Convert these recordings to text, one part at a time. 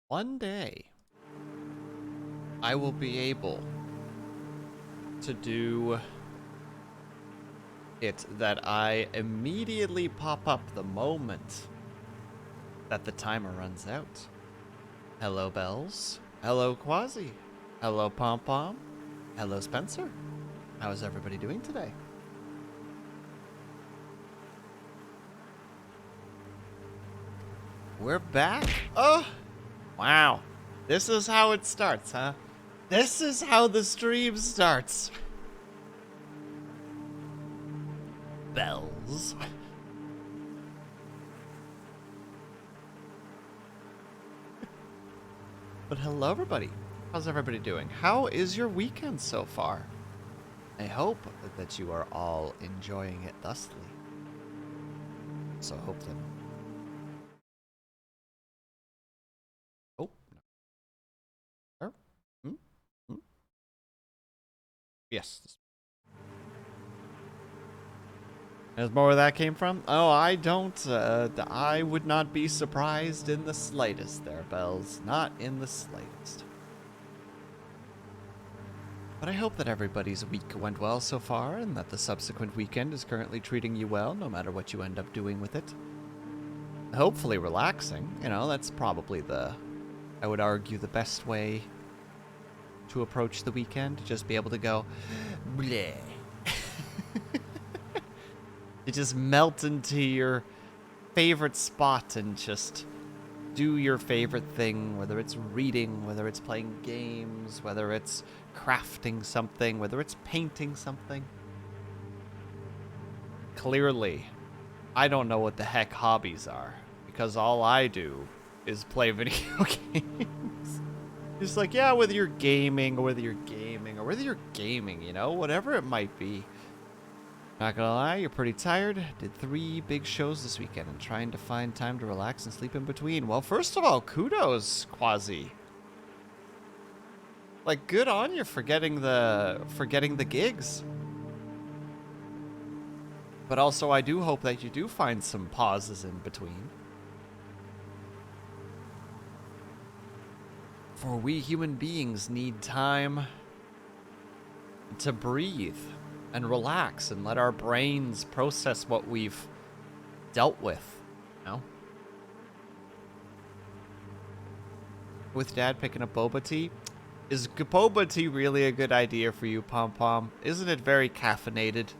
One day, I will be able to do it that I immediately pop up the moment that the timer runs out. Hello, Bells. Hello, Quasi. Hello, Pom Pom. Hello, Spencer. How is everybody doing today? We're back. Oh, wow. This is how it starts, huh? This is how the stream starts. Bells. But hello, everybody. How's everybody doing? How is your weekend so far? I hope that you are all enjoying it thusly. So hope that... Oh, no. Yes. There's more where that came from? Oh, I don't, I would not be surprised in the slightest there, Bells. Not in the slightest. But I hope that everybody's week went well so far, and that the subsequent weekend is currently treating you well, no matter what you end up doing with it. Hopefully relaxing. You know, that's probably I would argue, the best way to approach the weekend. Just be able to go, bleh. You just melt into your favorite spot and just do your favorite thing, whether it's reading, whether it's playing games, whether it's crafting something, whether it's painting something. Clearly, I don't know what the heck hobbies are, because all I do is play video games. It's like, yeah, whether you're gaming, or whether you're gaming, you know, whatever it might be. Not gonna lie, you're pretty tired. Did 3 big shows this weekend and trying to find time to relax and sleep in between. Well, first of all, kudos, Quasi. Like, good on you for getting the gigs. But also, I do hope that you do find some pauses in between. For we human beings need time to breathe and relax and let our brains process what we've dealt with, you know? With Dad picking up boba tea, is boba tea really a good idea for you, Pom Pom? Isn't it very caffeinated?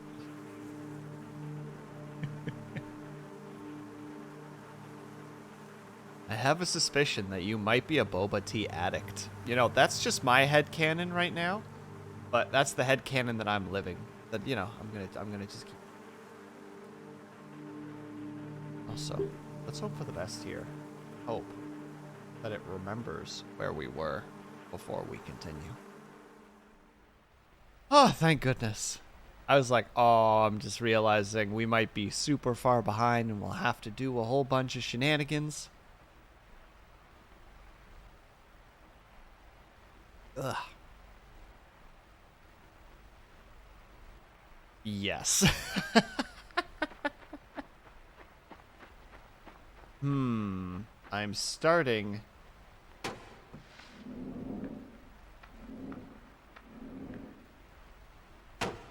I have a suspicion that you might be a boba tea addict. You know, that's just my headcanon right now, but that's the headcanon that I'm living. That, you know, I'm gonna just keep. Also, let's hope for the best here. Hope that it remembers where we were before we continue. Oh, thank goodness. I was like, oh, I'm just realizing we might be super far behind and we'll have to do a whole bunch of shenanigans. Ugh. Yes. I'm starting.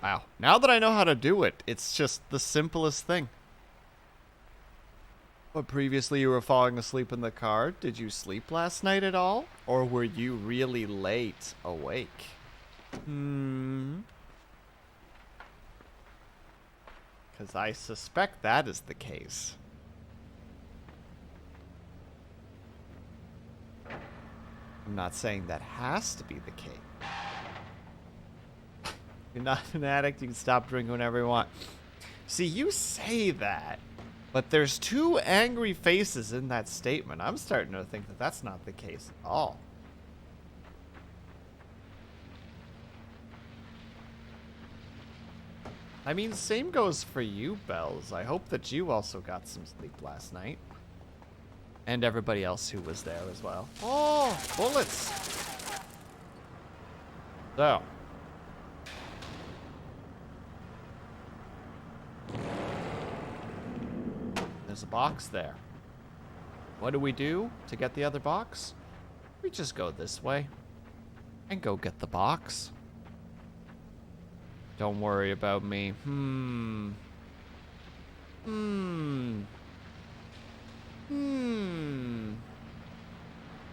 Wow. Now that I know how to do it, it's just the simplest thing. But previously you were falling asleep in the car. Did you sleep last night at all? Or were you really late awake? Because I suspect that is the case. I'm not saying that has to be the case. You're not an addict, you can stop drinking whenever you want. See, you say that, but there's 2 angry faces in that statement. I'm starting to think that that's not the case at all. I mean, same goes for you, Bells. I hope that you also got some sleep last night. And everybody else who was there as well. Oh, bullets! So. There's a box there. What do we do to get the other box? We just go this way and go get the box. Don't worry about me.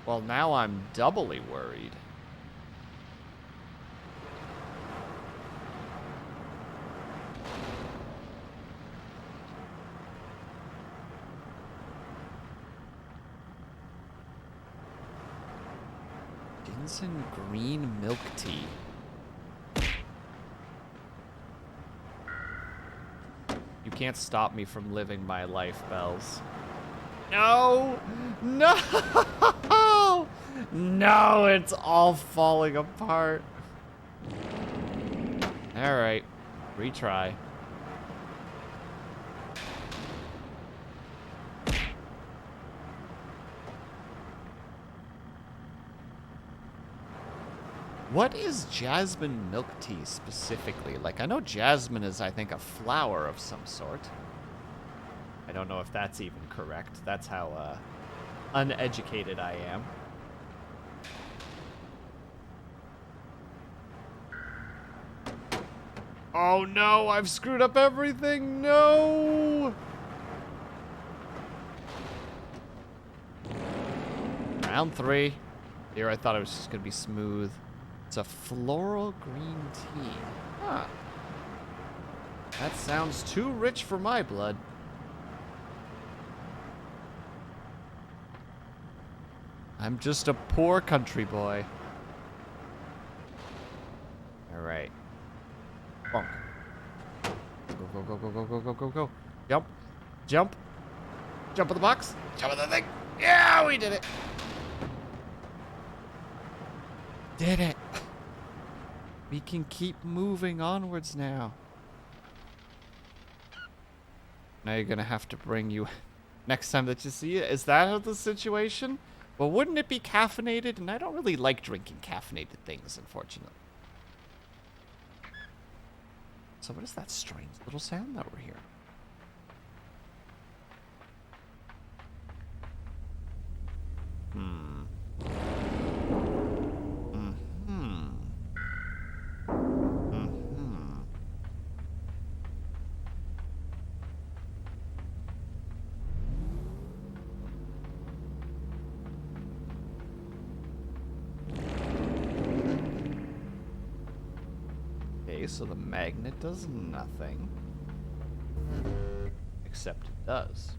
Well, now I'm doubly worried. Ginseng green milk tea. You can't stop me from living my life, Bells. No! No! No, it's all falling apart. Alright. Retry. What is jasmine milk tea specifically? Like, I know jasmine is, I think, a flower of some sort. I don't know if that's even correct. That's how uneducated I am. Oh no, I've screwed up everything. No! Round 3. Here I thought it was just gonna be smooth. It's a floral green tea. Huh. That sounds too rich for my blood. I'm just a poor country boy. Alright. Bonk. Go, go, go, go, go, go, go, go. Jump. Jump. Jump in the box. Jump in the thing. Yeah, we did it. Did it. We can keep moving onwards now. Now you're gonna have to bring you next time that you see it. Is that the situation? Well, wouldn't it be caffeinated? And I don't really like drinking caffeinated things, unfortunately. So what is that strange little sound that we're hearing? So the magnet does nothing. Except it does.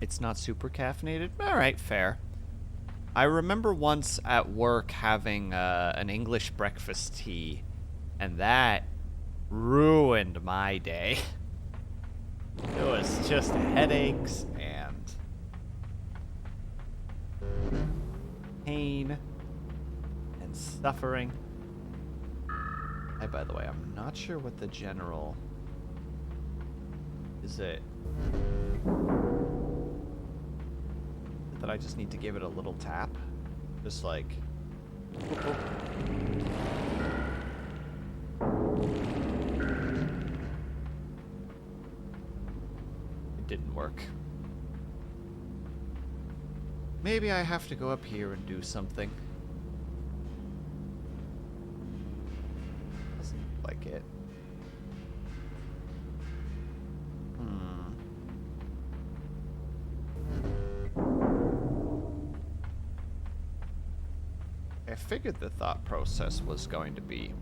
It's not super caffeinated? Alright, fair. I remember once at work having an English breakfast tea, and that ruined my day. It was just headaches and pain and suffering. Hey, by the way, I'm not sure what the general... Is it... that I just need to give it a little tap? Just like... Whoop, whoop. It didn't work. Maybe I have to go up here and do something. Doesn't look like it. I figured the thought process was going to be...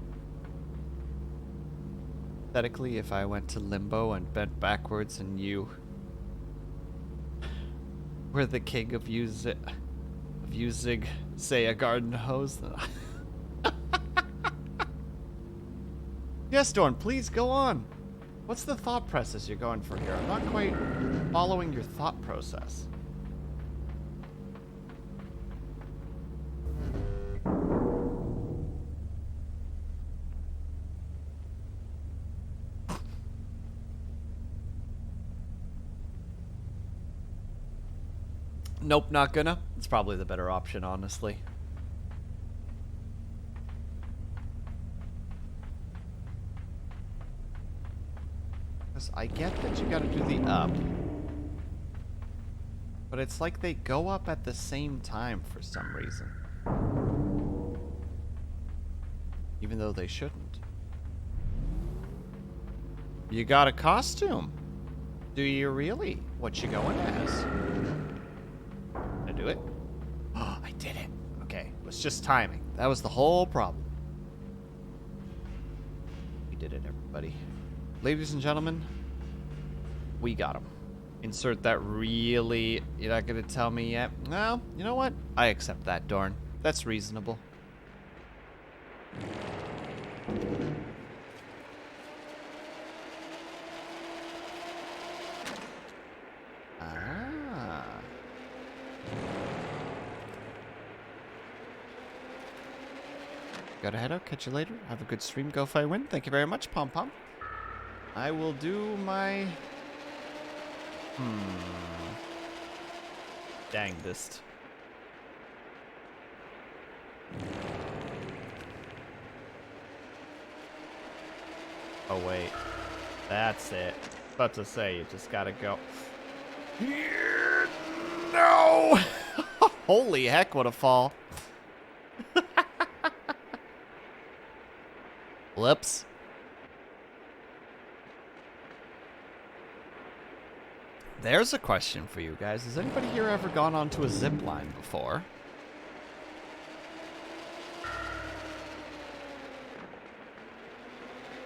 Hypothetically, if I went to Limbo and bent backwards and you were the king of using, say, a garden hose, then Yes, Dorn, please go on. What's the thought process you're going for here? I'm not quite following your thought process. Nope, not gonna. It's probably the better option, honestly. Because I get that you gotta do the up. But it's like they go up at the same time for some reason. Even though they shouldn't. You got a costume. Do you really? What you going as? Did I do it? Oh, I did it. Okay, it was just timing. That was the whole problem. We did it, everybody. Ladies and gentlemen, we got him. Insert that really... You're not gonna tell me yet? Well, you know what? I accept that, Dorn. That's reasonable. Gotta head out. Catch you later. Have a good stream. Go fight win. Thank you very much, Pom Pom. I will do my... dangdest. Oh, wait. That's it. About to say, you just gotta go. No! Holy heck, what a fall. Whoops. There's a question for you guys. Has anybody here ever gone onto a zip line before?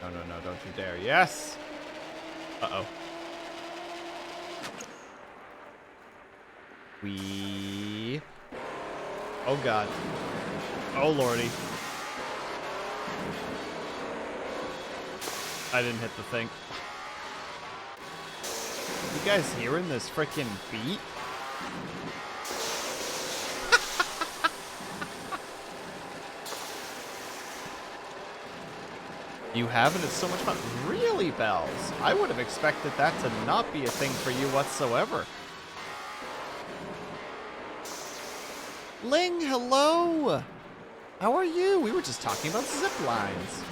No, no, no, don't you dare. Yes! Uh-oh. Oh, God. Oh, lordy. I didn't hit the thing. You guys hearing this freaking beat? You haven't? It's so much fun. Really, Bells? I would have expected that to not be a thing for you whatsoever. Ling, hello! How are you? We were just talking about zip lines.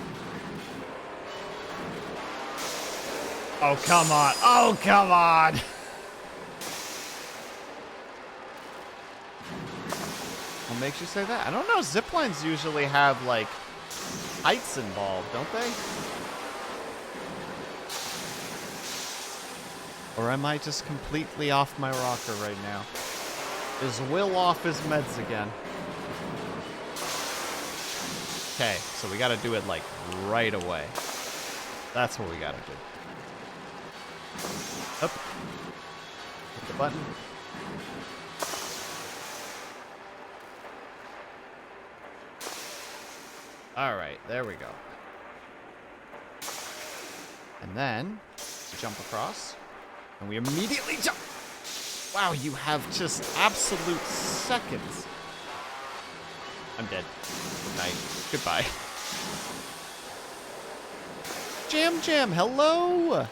Oh, come on. Oh, come on. What makes you say that? I don't know. Zip lines usually have, like, heights involved, don't they? Or am I just completely off my rocker right now? Is Will off his meds again? Okay, so we gotta do it, like, right away. That's what we gotta do. Up. Hit the button. Alright, there we go. And then, we jump across. And we immediately jump! Wow, you have just absolute seconds. I'm dead. Good night. Goodbye. Jam Jam, hello!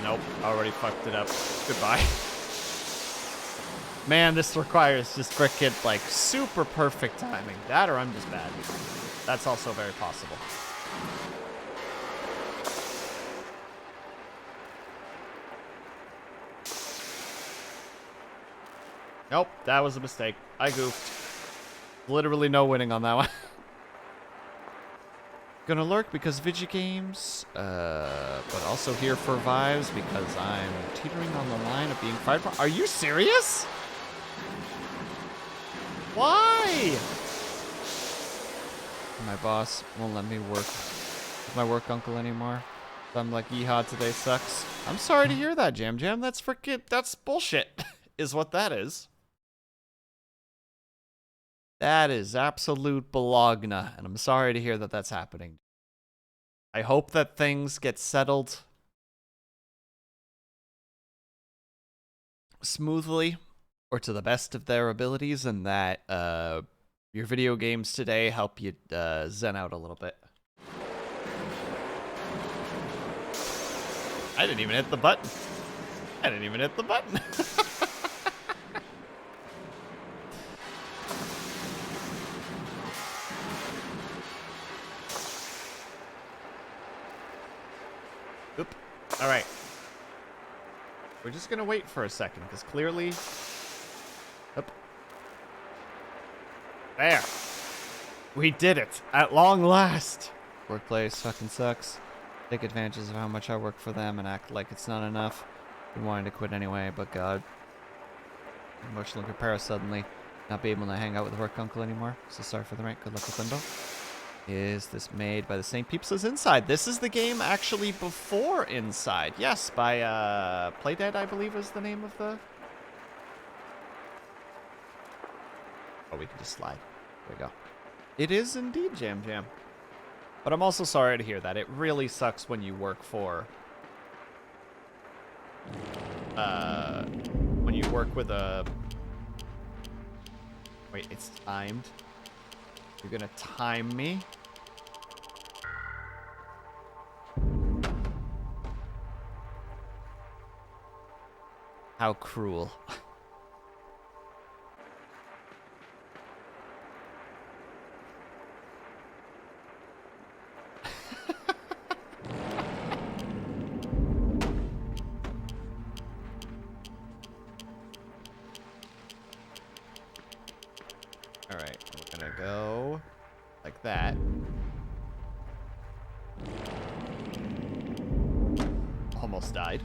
Nope, already fucked it up. Goodbye. Man, this requires just frickin' like super perfect timing. That or I'm just bad. That's also very possible. Nope, that was a mistake. I goofed. Literally no winning on that one. Gonna lurk because video games, but also here for vibes because I'm teetering on the line of being fired from. Are you serious? Why? My boss won't let me work with my work uncle anymore. So I'm like, yeehaw, today sucks. I'm sorry to hear that, Jam Jam. That's frickin', that's bullshit, is what that is. That is absolute bologna, and I'm sorry to hear that that's happening. I hope that things get settled smoothly or to the best of their abilities, and that your video games today help you zen out a little bit. I didn't even hit the button. I didn't even hit the button. Oop. All right. We're just gonna wait for a second, because clearly... Oop. There. We did it, at long last. Workplace fucking sucks. Take advantage of how much I work for them and act like it's not enough. Been wanting to quit anyway, but God. Emotional repair suddenly. Not be able to hang out with work uncle anymore. So sorry for the rant. Good luck with Limbo. Is this made by the same peeps as Inside? This is the game actually before Inside. Yes, by Playdead, I believe is the name of the... Oh, we can just slide. There we go. It is indeed Jam Jam. But I'm also sorry to hear that. It really sucks when you work for... when you work with a... Wait, it's timed. You're gonna time me? How cruel. Alright, we're gonna go like that. Almost died.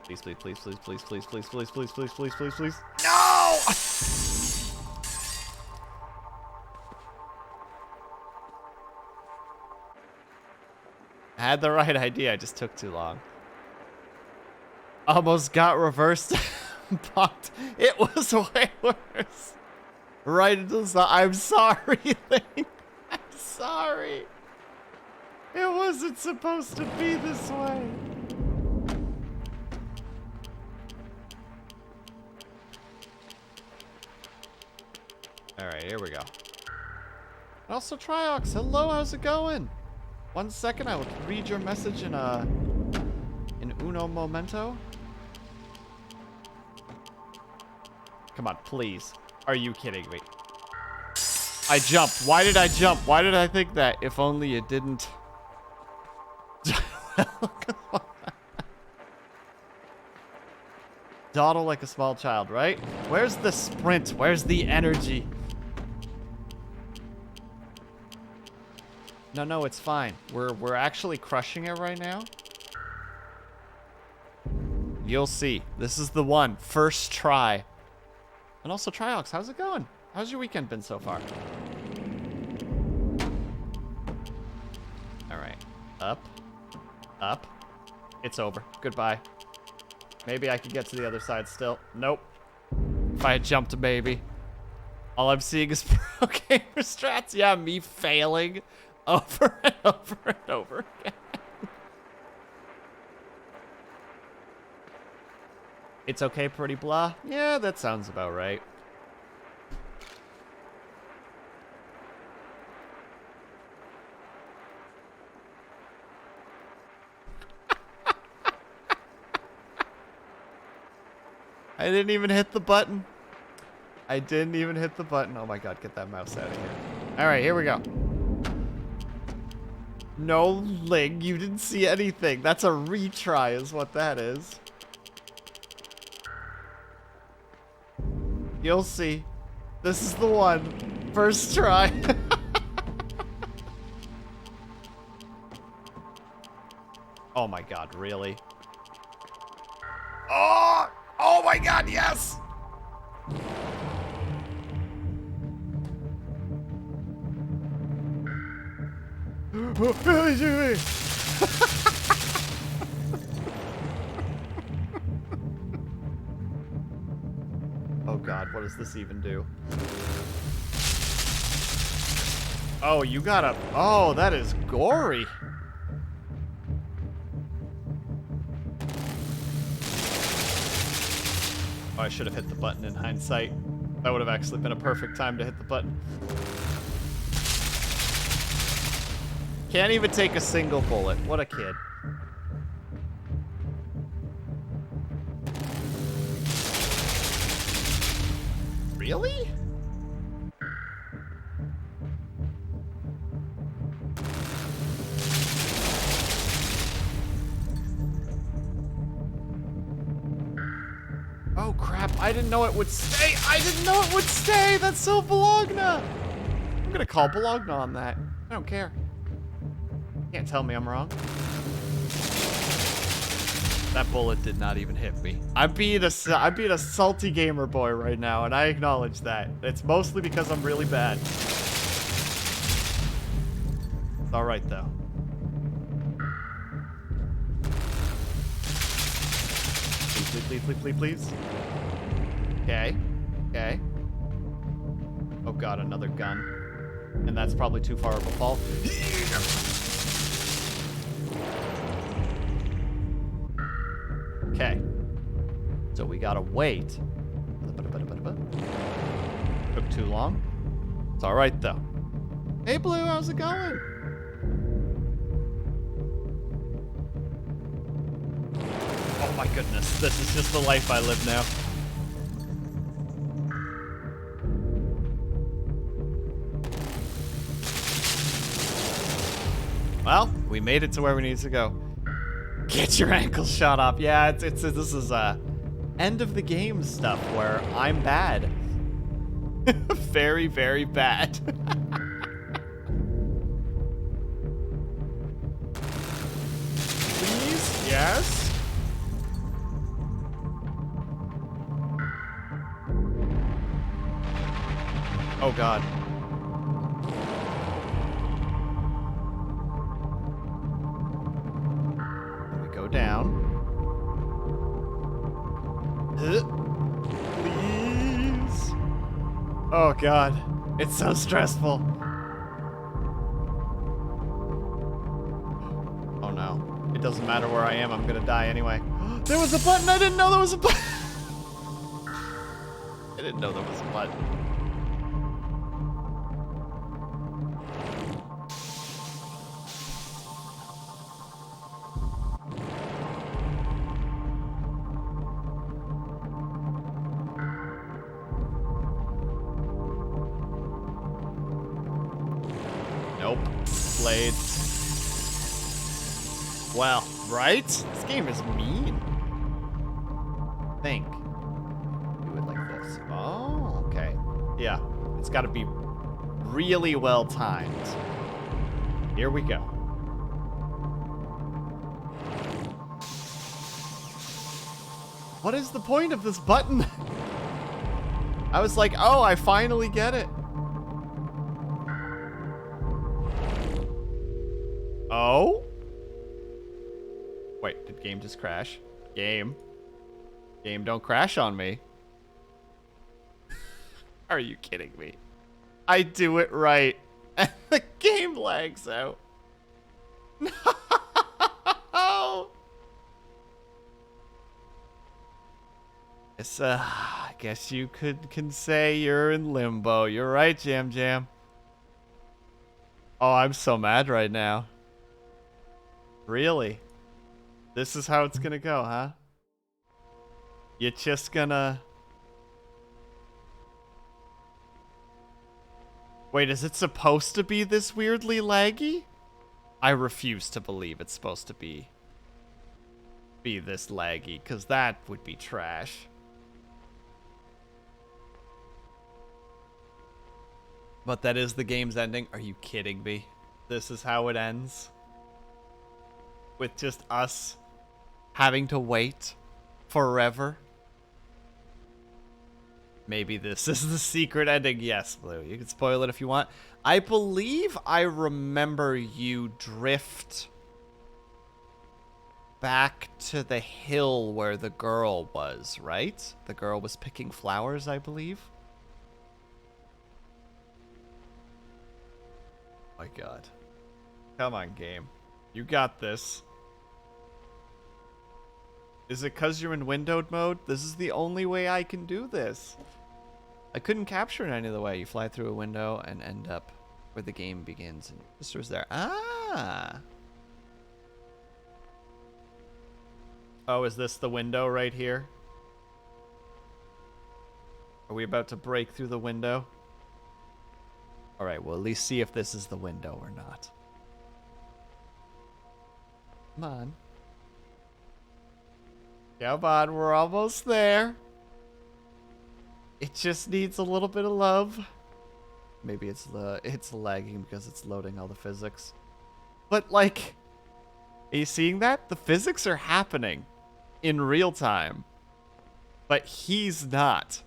Please, please, please, please, please, please, please, please, please, please, please, please, please. No! I had the right idea, I just took too long. Almost got reversed, but it was way worse. Right into the... I'm sorry, Link. I'm sorry. It wasn't supposed to be this way. Alright, here we go. And also, Triox, hello, how's it going? 1 second, I will read your message in uno momento. Come on, please. Are you kidding me? I jumped. Why did I jump? Why did I think that? If only it didn't... Come on. Dawdle like a small child, right? Where's the sprint? Where's the energy? No, it's fine. We're actually crushing it right now. You'll see. This is the one. First try. And also, Triox, how's it going? How's your weekend been so far? Alright. Up. Up. It's over. Goodbye. Maybe I could get to the other side still. Nope. If I had jumped, maybe. All I'm seeing is pro gamer strats. Yeah, me failing over and over and over again. It's okay, pretty blah. Yeah, that sounds about right. I didn't even hit the button. I didn't even hit the button. Oh my god, get that mouse out of here. Alright, here we go. No, Ling, you didn't see anything. That's a retry is what that is. You'll see. This is the one. First try. Oh my god, really? Oh! Oh my god, yes! Oh god, what does this even do? Oh, you gotta... Oh, that is gory. Oh, I should have hit the button in hindsight. That would have actually been a perfect time to hit the button. Can't even take a single bullet. What a kid. Really? Oh crap, I didn't know it would stay. I didn't know it would stay. That's so Bologna. I'm gonna call Bologna on that. I don't care. Can't tell me I'm wrong. That bullet did not even hit me. I'm being a salty gamer boy right now, and I acknowledge that. It's mostly because I'm really bad. It's all right though. Please, please, please, please, please. Okay. Okay. Oh god, another gun. And that's probably too far of a fall. Okay. So we gotta wait. Took too long. It's alright though. Hey Blue, how's it going? Oh my goodness, this is just the life I live now. Well, we made it to where we need to go. Get your ankles shot off. Yeah, this is end of the game stuff where I'm bad. Very, very bad. Please, yes. Oh god. Down. Please. Oh god. It's so stressful. Oh no. It doesn't matter where I am, I'm gonna die anyway. There was a button! I didn't know there was a button! I didn't know there was a button. Blade. Well, right? This game is mean. Think. Do it like this. Oh, okay. Yeah, it's got to be really well timed. Here we go. What is the point of this button? I was like, oh, I finally get it. Oh? Wait, did game just crash? Game. Game, don't crash on me. Are you kidding me? I do it right. And the game lags out. No! It's, I guess you can say you're in limbo. You're right, Jam Jam. Oh, I'm so mad right now. Really? This is how it's gonna go, huh? You're just gonna... Wait, is it supposed to be this weirdly laggy? I refuse to believe it's supposed to be this laggy, because that would be trash. But that is the game's ending? Are you kidding me? This is how it ends? With just us having to wait forever? Maybe this is the secret ending. Yes, Blue. You can spoil it if you want. I believe I remember you drift back to the hill where the girl was, right? The girl was picking flowers, I believe. Oh my god. Come on, game. You got this. Is it because you're in windowed mode? This is the only way I can do this. I couldn't capture it any other way. You fly through a window and end up where the game begins. And your sister's there. Ah! Oh, is this the window right here? Are we about to break through the window? All right, well, at least see if this is the window or not. Come on. Come on, we're almost there. It just needs a little bit of love. Maybe it's lagging because it's loading all the physics. But, like, are you seeing that? The physics are happening in real time. But he's not.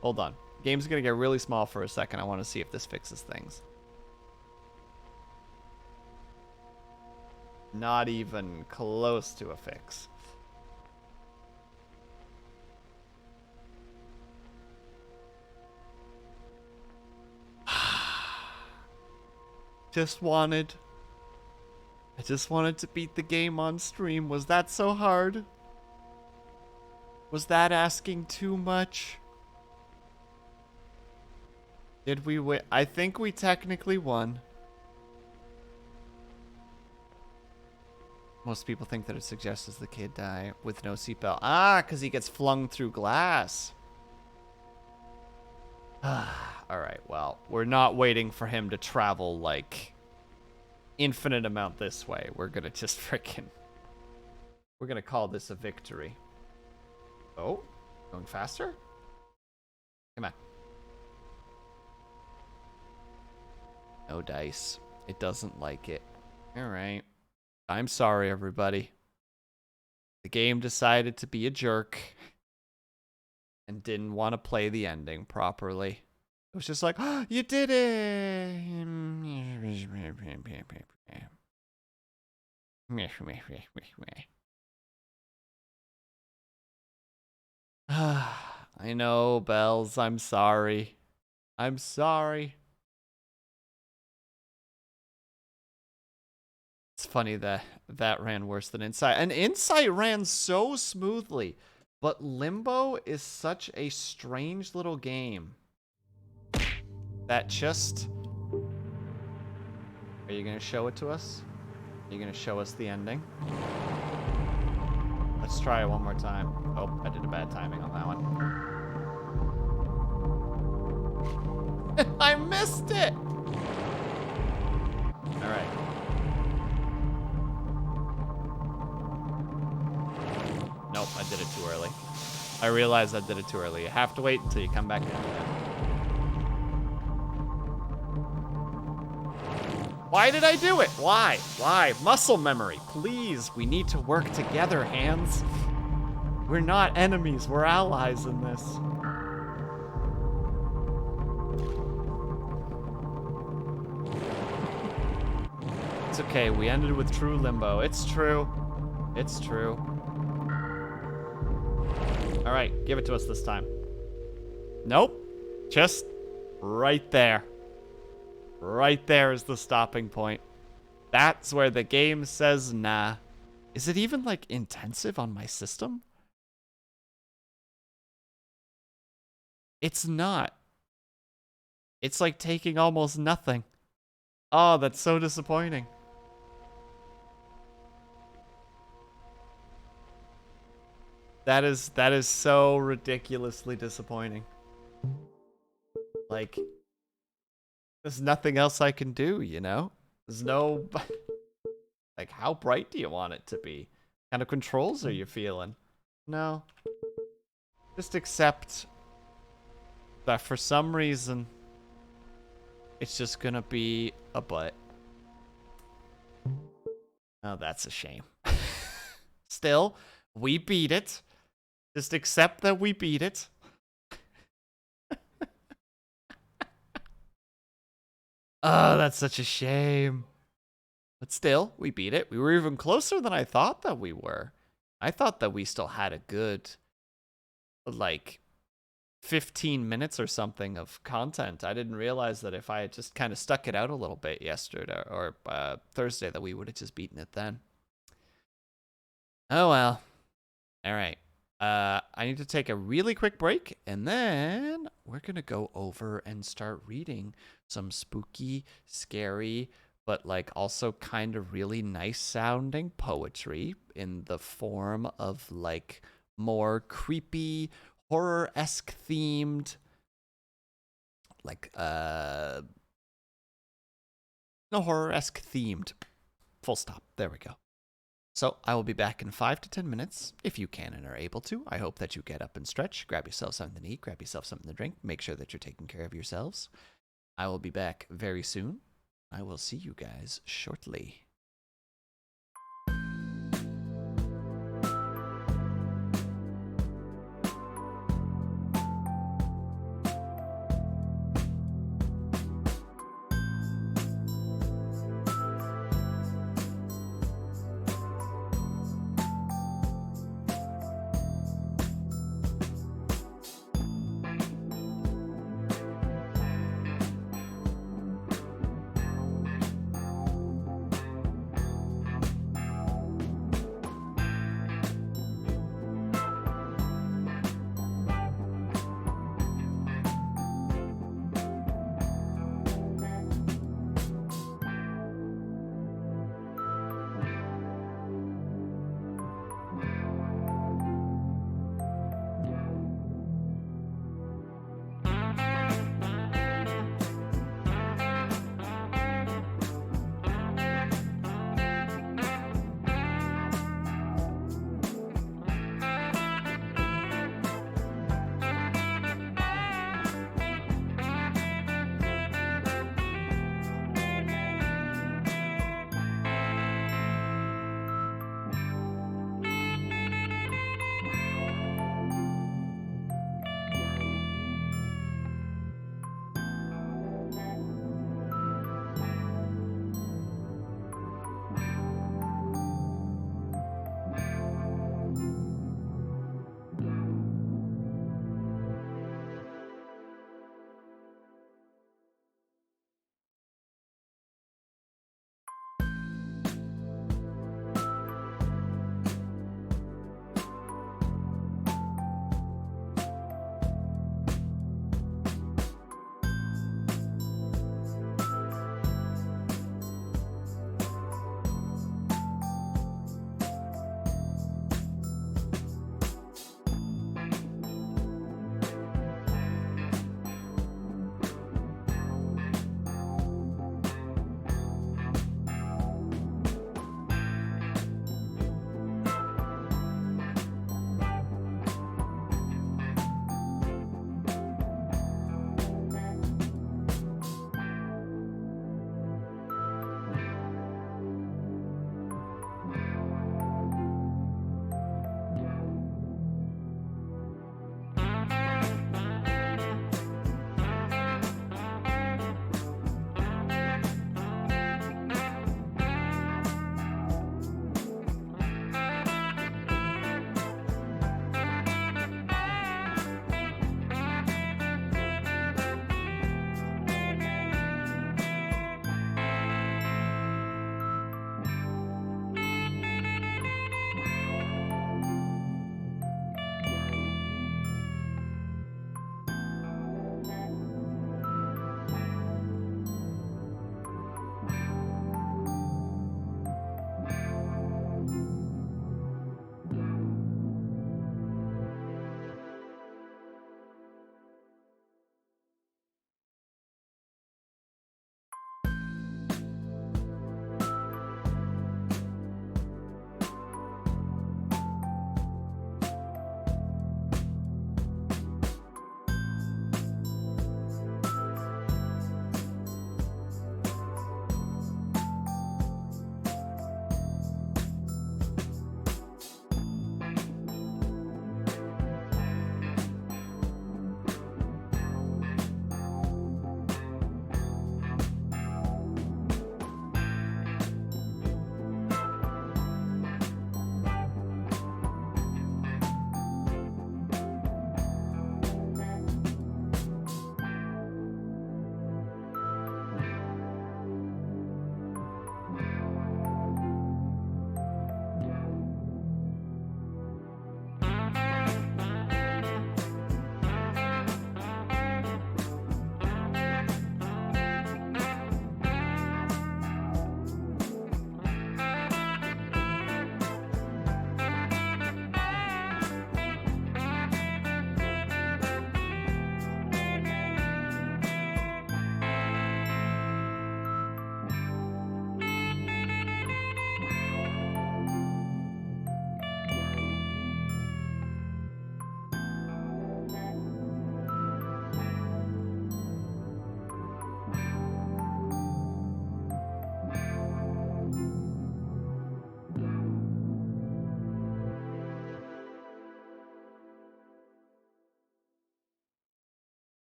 Hold on. Game's gonna get really small for a second. I want to see if this fixes things. Not even close to a fix. I just wanted to beat the game on stream. Was that so hard? Was that asking too much? Did we win? I think we technically won. Most people think that it suggests the kid die with no seatbelt. Ah, because he gets flung through glass. Alright, well, we're not waiting for him to travel, like, infinite amount this way. We're gonna just frickin'... We're gonna call this a victory. Oh, going faster? Come on. No dice. It doesn't like it. Alright. I'm sorry, everybody. The game decided to be a jerk and didn't want to play the ending properly. It was just like, oh, you did it! I know, Bells. I'm sorry. I'm sorry. It's funny that that ran worse than Insight. And Insight ran so smoothly. But Limbo is such a strange little game. That just... Are you going to show it to us? Are you going to show us the ending? Let's try it one more time. Oh, I did a bad timing on that one. I missed it! Alright. Nope, I did it too early. I realized I did it too early. You have to wait until you come back in again. Why did I do it? Why? Why? Muscle memory. Please, we need to work together, hands. We're not enemies. We're allies in this. It's okay. We ended with true limbo. It's true. It's true. All right, give it to us this time. Nope. Just right there. Right there is the stopping point. That's where the game says nah. Is it even, like, intensive on my system? It's not. It's like taking almost nothing. Oh, that's so disappointing. That is so ridiculously disappointing. Like, there's nothing else I can do, you know? There's no... Like, how bright do you want it to be? What kind of controls are you feeling? No. Just accept that for some reason, it's just gonna be a butt. Oh, that's a shame. Still, we beat it. Just accept that we beat it. Oh, that's such a shame. But still, we beat it. We were even closer than I thought that we were. I thought that we still had a good, like, 15 minutes or something of content. I didn't realize that if I had just kind of stuck it out a little bit yesterday or Thursday that we would have just beaten it then. Oh, well. All right. I need to take a really quick break, and then we're going to go over and start reading some spooky, scary but like also kind of really nice sounding poetry in the form of like more creepy horror-esque themed like no horror-esque themed full stop. There we go. So I will be back in 5 to 10 minutes, if you can and are able to. I hope that you get up and stretch, grab yourself something to eat, grab yourself something to drink, make sure that you're taking care of yourselves. I will be back very soon. I will see you guys shortly.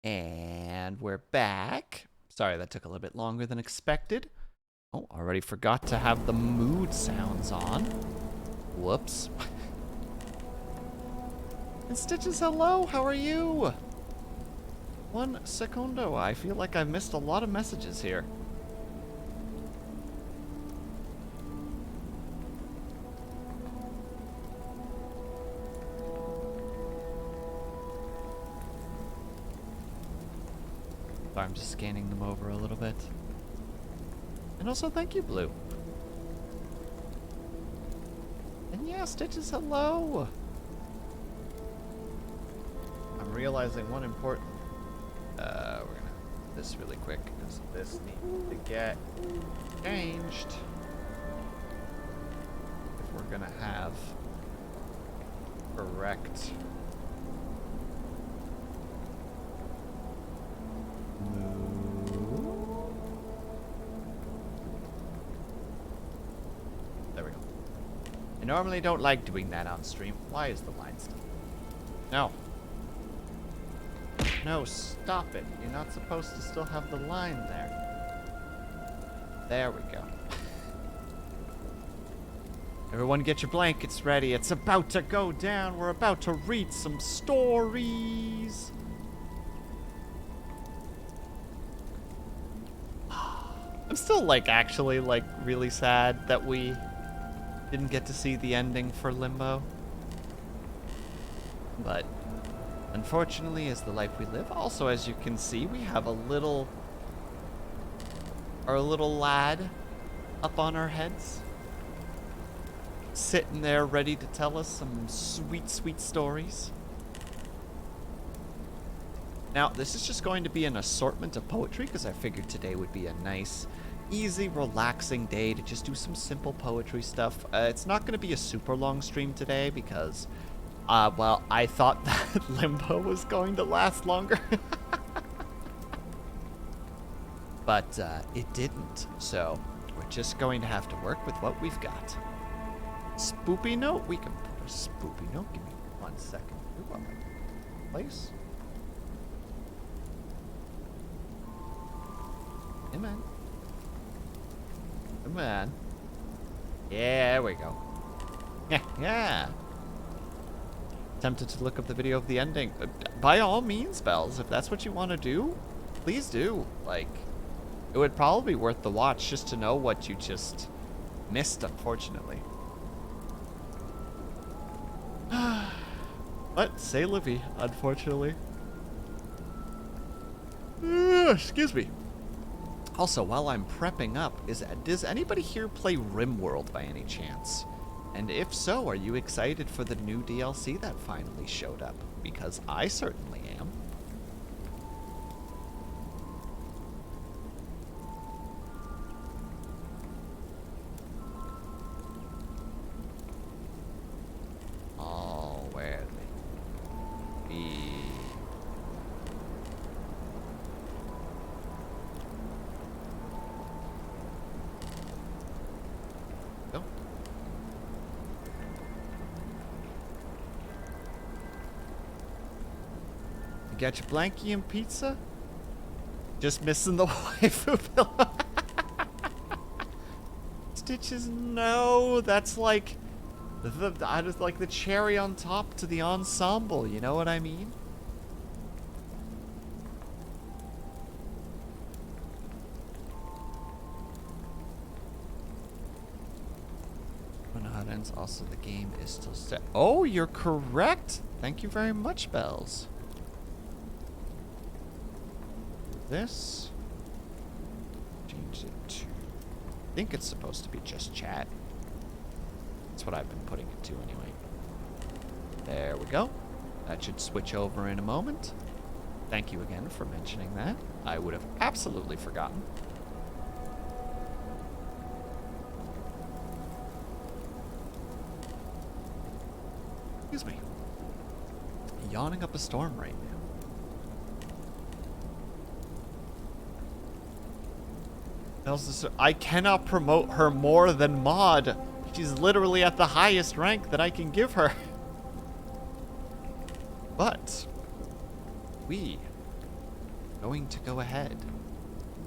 And we're back. Sorry, that took a little bit longer than expected. Oh, already forgot to have the mood sounds on. Whoops. And Stitches, hello, how are you? 1 secundo, I feel like I've missed a lot of messages here. Sorry, I'm just scanning them over a little bit. And also, thank you, Blue. And yeah, Stitches, hello! I'm realizing one important... we're gonna do this really quick, because this needs to get changed. If we're gonna have correct... There we go. I normally don't like doing that on stream. Why is the line still? No. No, stop it. You're not supposed to still have the line there. There we go. Everyone get your blankets ready. It's about to go down. We're about to read some stories. I'm still, like, actually, like, really sad that we didn't get to see the ending for Limbo. But unfortunately, is the life we live. Also, as you can see, we have our little lad up on our heads. Sitting there ready to tell us some sweet, sweet stories. Now, this is just going to be an assortment of poetry because I figured today would be a nice, easy, relaxing day to just do some simple poetry stuff. It's not going to be a super long stream today because, well, I thought that Limbo was going to last longer. But it didn't, so we're just going to have to work with what we've got. Spoopy note? We can put a spoopy note. Give me 1 second. Ooh, I'm in place. Hey, man. Come on. Yeah, there we go. Yeah, yeah. Tempted to look up the video of the ending. By all means, Bells, if that's what you want to do, please do. Like, it would probably be worth the watch just to know what you just missed, unfortunately. But, say Livy, unfortunately. Excuse me. Also, while I'm prepping up, does anybody here play RimWorld by any chance? And if so, are you excited for the new DLC that finally showed up? Because I certainly am. Oh, where they be? You got your blankie and pizza? Just missing the waifu pillow. Stitches, no. That's like I just like the cherry on top to the ensemble. You know what I mean? When it ends, also the game is still set. Oh, you're correct. Thank you very much, Bells. This, change it to, I think it's supposed to be just chat. That's what I've been putting it to anyway. There we go. That should switch over in a moment. Thank you again for mentioning that. I would have absolutely forgotten. Excuse me. Yawning up a storm right now. I cannot promote her more than mod. She's literally at the highest rank that I can give her. But we going to go ahead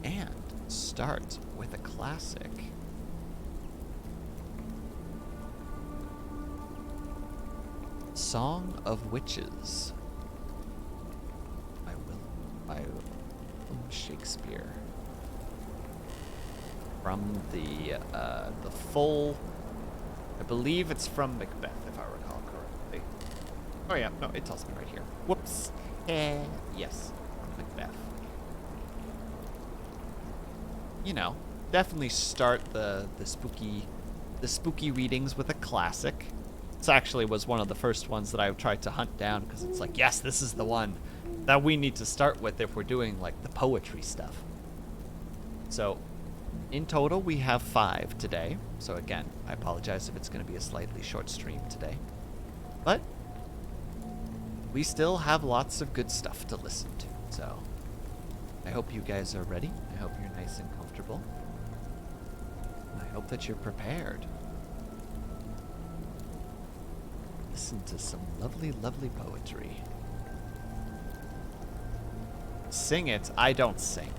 and start with a classic. Song of Witches by William Shakespeare. From the full, I believe it's from Macbeth, if I recall correctly. Oh yeah, no, it tells me right here. Whoops. Yes, from Macbeth. You know, definitely start the spooky readings with a classic. This actually was one of the first ones that I tried to hunt down because it's like, yes, this is the one that we need to start with if we're doing like the poetry stuff. So, in total, we have 5 today. So again, I apologize if it's going to be a slightly short stream today. But we still have lots of good stuff to listen to. So I hope you guys are ready. I hope you're nice and comfortable. And I hope that you're prepared. Listen to some lovely, lovely poetry. Sing it. I don't sing.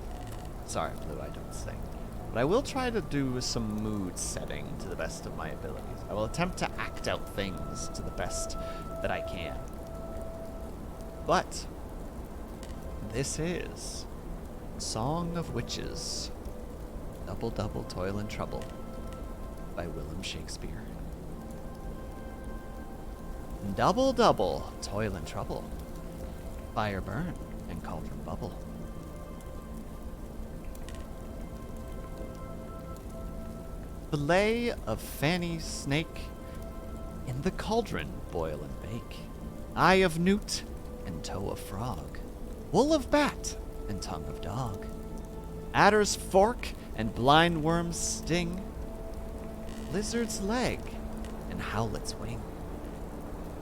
Sorry, Blue, I don't sing. But I will try to do some mood setting to the best of my abilities. I will attempt to act out things to the best that I can. But this is Song of Witches, Double Double Toil and Trouble by William Shakespeare. Double double toil and trouble, fire burn and cauldron bubble. Fillet of fanny snake, in the cauldron boil and bake. Eye of newt and toe of frog, wool of bat and tongue of dog. Adder's fork and blind worm's sting, lizard's leg and howlet's wing.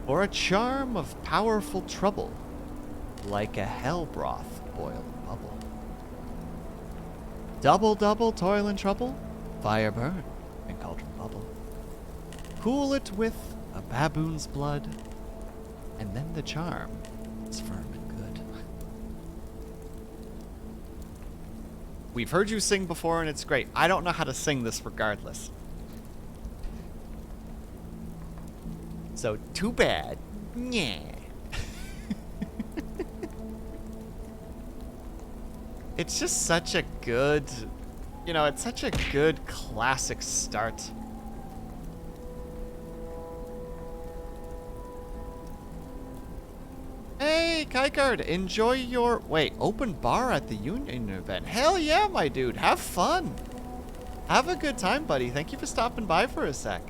For a charm of powerful trouble, like a hell broth boil and bubble. Double double toil and trouble, fire burn and cauldron bubble. Cool it with a baboon's blood, and then the charm is firm and good. We've heard you sing before and it's great. I don't know how to sing this regardless. So, too bad. Yeah. It's just such a good, you know, it's such a good classic start. Hey, Kykard, enjoy your, wait, open bar at the Union event. Hell yeah, my dude, have fun. Have a good time, buddy. Thank you for stopping by for a sec.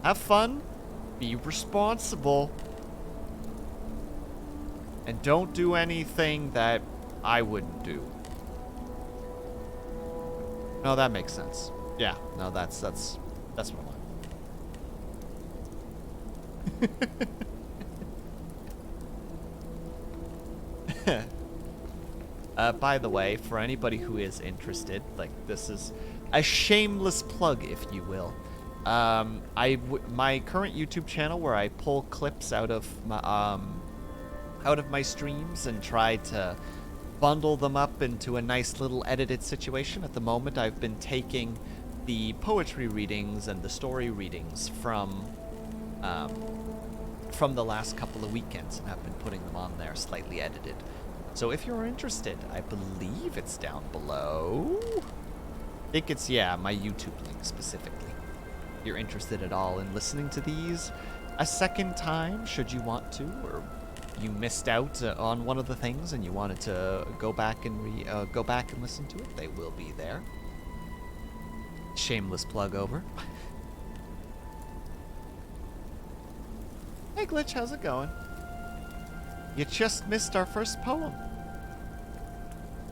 Have fun, be responsible, and don't do anything that I wouldn't do. No, that makes sense. Yeah, no, that's what I want. By the way, for anybody who is interested, like, this is a shameless plug, if you will. My current YouTube channel, where I pull clips out of my streams and try to bundle them up into a nice little edited situation. At the moment, I've been taking the poetry readings and the story readings from the last couple of weekends, and I've been putting them on there, slightly edited. So if you're interested, I believe it's down below. I think it's, yeah, my YouTube link specifically. If you're interested at all in listening to these a second time, should you want to, or you missed out on one of the things and you wanted to go back and listen to it, they will be there. Shameless plug over. Hey Glitch, how's it going? You just missed our first poem.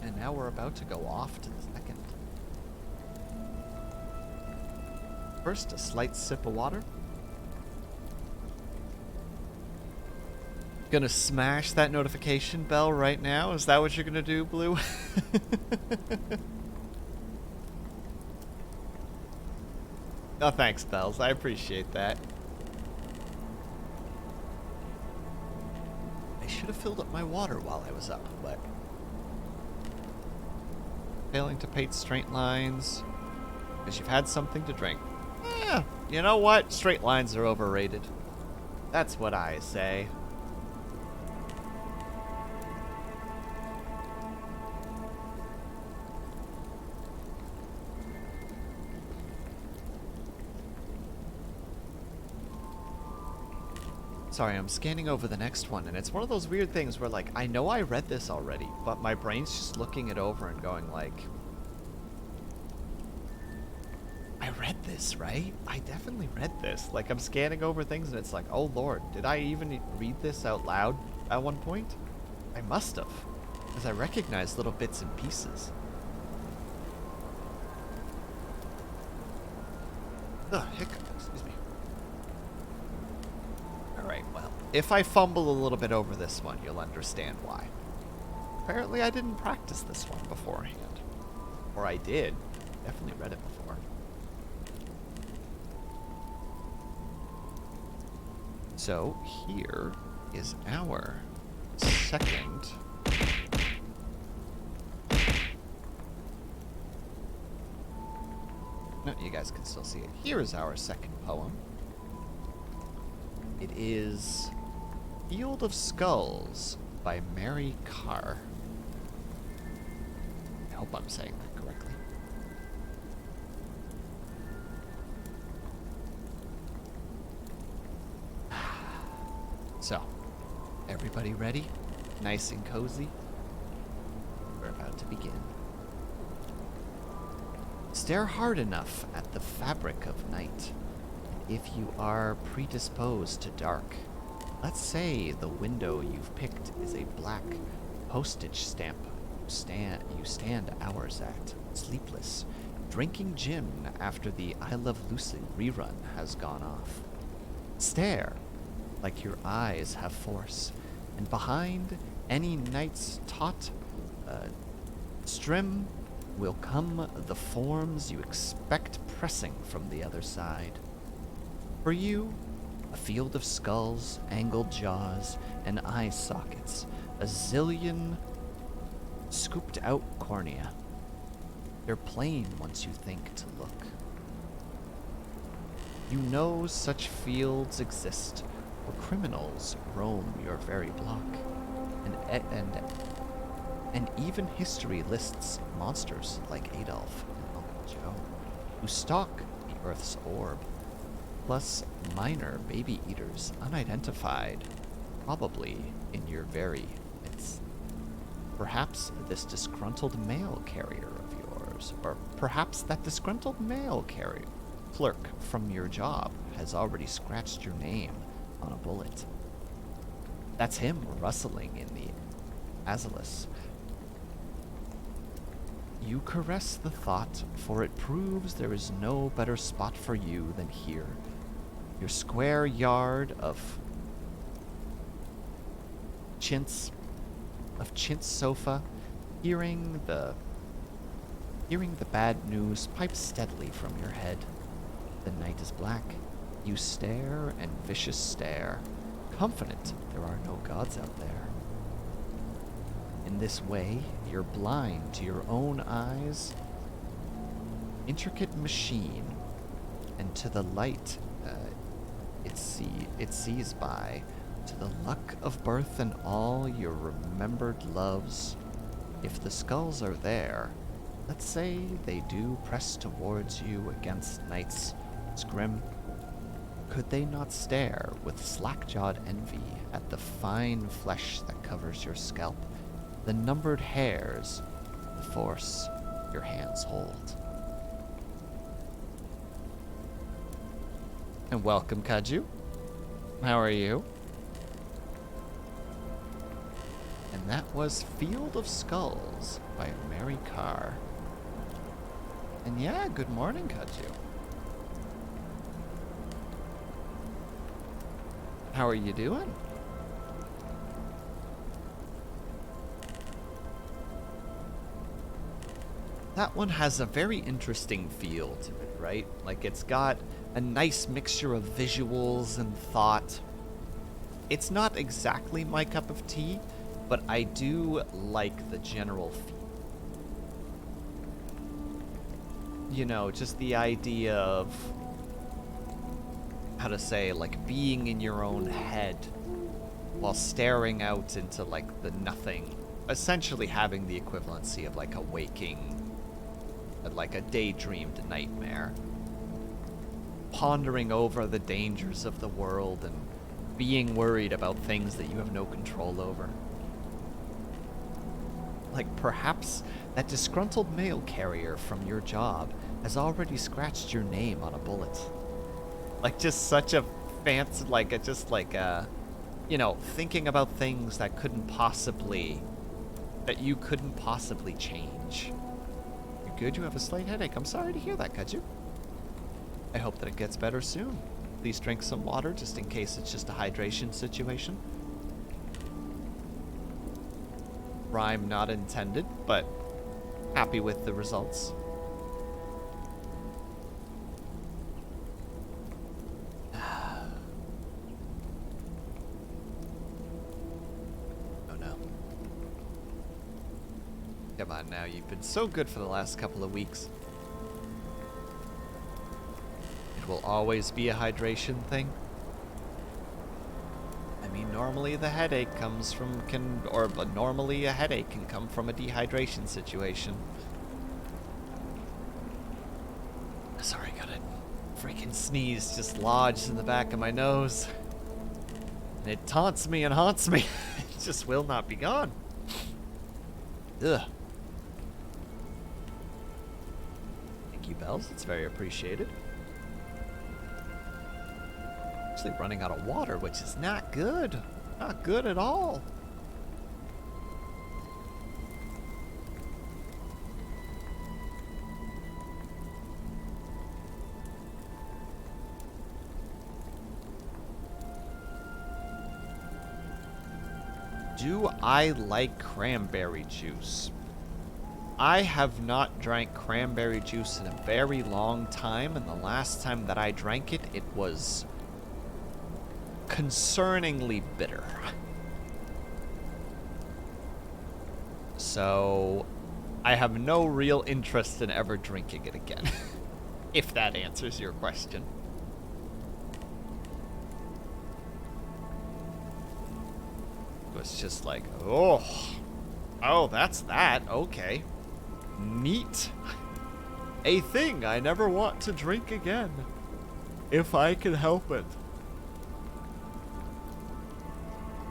And now we're about to go off to the second. First, a slight sip of water. Gonna smash that notification bell right now? Is that what you're gonna do, Blue? Oh, thanks, Bells. I appreciate that. I should have filled up my water while I was up, but Failing to paint straight lines because you've had something to drink. Yeah, you know what? Straight lines are overrated. That's what I say. Sorry, I'm scanning over the next one, and it's one of those weird things where, like, I know I read this already, but my brain's just looking it over and going, like, I read this, right? I definitely read this. Like, I'm scanning over things, and it's like, oh, Lord, did I even read this out loud at one point? I must have, because I recognize little bits and pieces. Ugh, hiccup, excuse me. Alright, well, if I fumble a little bit over this one, you'll understand why. Apparently I didn't practice this one beforehand. Or I did. Definitely read it before. So, here is our second... No, you guys can still see it. Here is our second poem. It is Field of Skulls by Mary Carr. I hope I'm saying that correctly. So, everybody ready? Nice and cozy? We're about to begin. Stare hard enough at the fabric of night. If you are predisposed to dark, let's say the window you've picked is a black postage stamp you stand hours at, sleepless, drinking gin after the I Love Lucy rerun has gone off. Stare like your eyes have force, and behind any night's taut strim will come the forms you expect pressing from the other side. For you, a field of skulls, angled jaws, and eye sockets, a zillion scooped out cornea. They're plain once you think to look. You know such fields exist, where criminals roam your very block, and even history lists monsters like Adolf and Uncle Joe, who stalk the Earth's orb, plus minor baby eaters unidentified, probably in your very midst. Perhaps this disgruntled mail carrier of yours, or perhaps that disgruntled mail carrier clerk from your job has already scratched your name on a bullet. That's him rustling in the azalus. You caress the thought, for it proves there is no better spot for you than here. Your square yard of chintz sofa, hearing the bad news pipe steadily from your head. The night is black. You stare and vicious stare, confident there are no gods out there. In this way, you're blind to your own eyes, intricate machine, and to the light it sees by, to the luck of birth and all your remembered loves. If the skulls are there, let's say they do press towards you against night's grim, could they not stare with slack-jawed envy at the fine flesh that covers your scalp, the numbered hairs, the force your hands hold? And welcome, Kaju. How are you? And that was Field of Skulls by Mary Carr. And yeah, good morning, Kaju. How are you doing? That one has a very interesting feel to it, right? Like, it's got a nice mixture of visuals and thought. It's not exactly my cup of tea, but I do like the general feel. you know, just the idea of, how to say, like, being in your own head while staring out into, like, the nothing. Essentially having the equivalency of, like, a waking, like a daydreamed nightmare. Pondering over the dangers of the world and being worried about things that you have no control over. Like, perhaps that disgruntled mail carrier from your job has already scratched your name on a bullet. Like, just such a fancy, like, you know, thinking about things that you couldn't possibly change. You good? You have a slight headache. I'm sorry to hear that, Kaju. I hope that it gets better soon. Please drink some water, just in case it's just a hydration situation. Rhyme not intended, but happy with the results. Oh no. Come on now, you've been so good for the last couple of weeks. It will always be a hydration thing. I mean, normally the headache comes from, normally a headache can come from a dehydration situation. Sorry, got a freaking sneeze just lodged in the back of my nose. And it taunts me and haunts me. It just will not be gone. Ugh. Thank you, Bells. It's very appreciated. Actually running out of water, which is not good. Not good at all. Do I like cranberry juice? I have not drank cranberry juice in a very long time, and the last time that I drank it, it was concerningly bitter. So I have no real interest in ever drinking it again. If that answers your question. It was just like, oh, that's that. Okay. Neat. A thing I never want to drink again. If I can help it.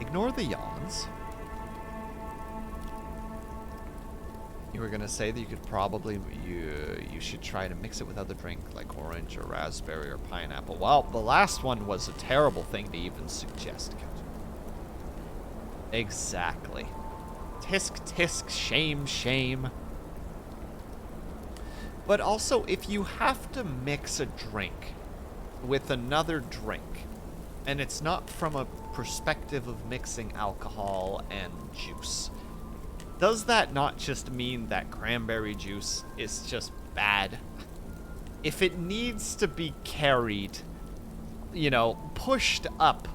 Ignore the yawns. You were gonna say that you could probably, you should try to mix it with other drink like orange or raspberry or pineapple. Well, the last one was a terrible thing to even suggest. Exactly. Tisk tisk, shame, shame. But also, if you have to mix a drink with another drink, and it's not from a perspective of mixing alcohol and juice, does that not just mean that cranberry juice is just bad? If it needs to be carried, you know, pushed up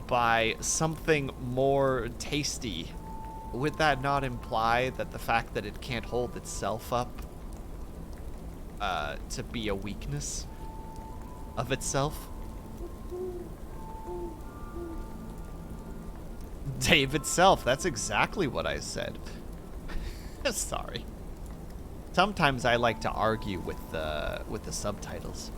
by something more tasty, would that not imply that the fact that it can't hold itself up to be a weakness of itself? David Self, that's exactly what I said. Sorry. Sometimes I like to argue with the subtitles.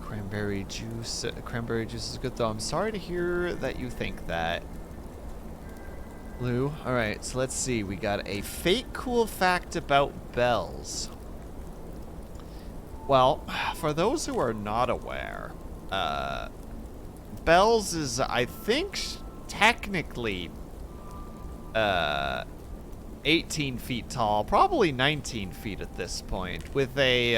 Cranberry juice is good though. I'm sorry to hear that you think that. Lou, alright, so let's see. We got a fake cool fact about bells. Well, for those who are not aware, Bells is, I think, technically 18 feet tall, probably 19 feet at this point, with a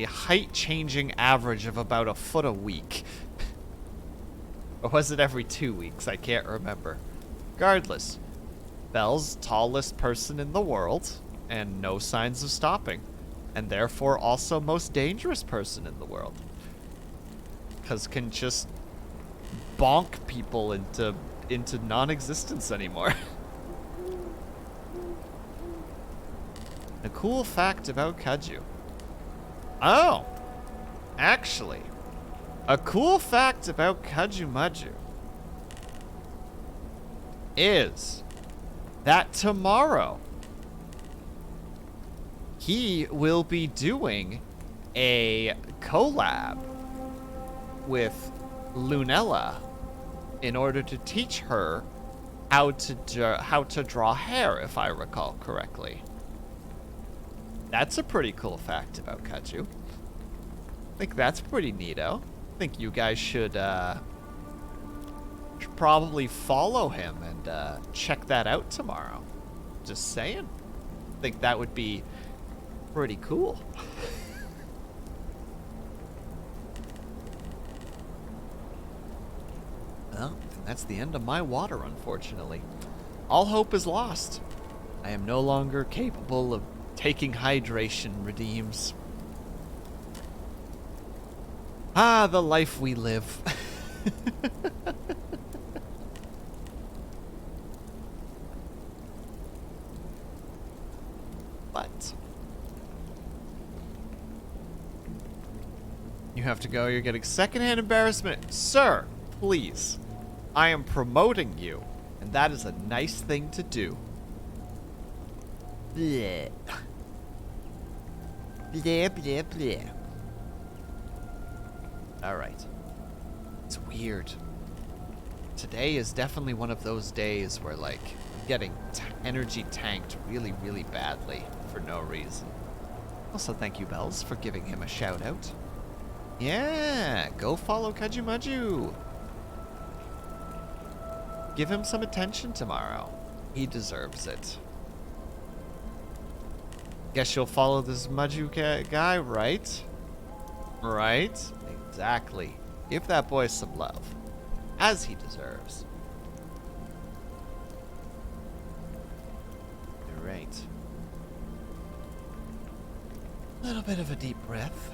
height-changing average of about a foot a week. Or was it every 2 weeks? I can't remember. Regardless, Bells, tallest person in the world, and no signs of stopping. And therefore also most dangerous person in the world. Because can just bonk people into non-existence anymore. A cool fact about Kaju. Oh, actually, a cool fact about Kaju Maju is that tomorrow he will be doing a collab with Lunella in order to teach her how to draw hair, if I recall correctly. That's a pretty cool fact about Kaju. I think that's pretty neato. I think you guys should probably follow him and check that out tomorrow. Just saying. I think that would be pretty cool. Well, that's the end of my water, unfortunately. All hope is lost. I am no longer capable of taking hydration, redeems. Ah, the life we live. But you have to go. You're getting secondhand embarrassment. Sir, please. I am promoting you, and that is a nice thing to do. Bleh. Bleh, bleh, bleh. Alright. It's weird. Today is definitely one of those days where, like, I'm getting energy tanked really, really badly for no reason. Also, thank you, Bells, for giving him a shout out. Yeah, go follow Kajumaju. Give him some attention tomorrow. He deserves it. Guess you'll follow this Maju guy, right? Right? Exactly. Give that boy some love. As he deserves. Alright. A little bit of a deep breath.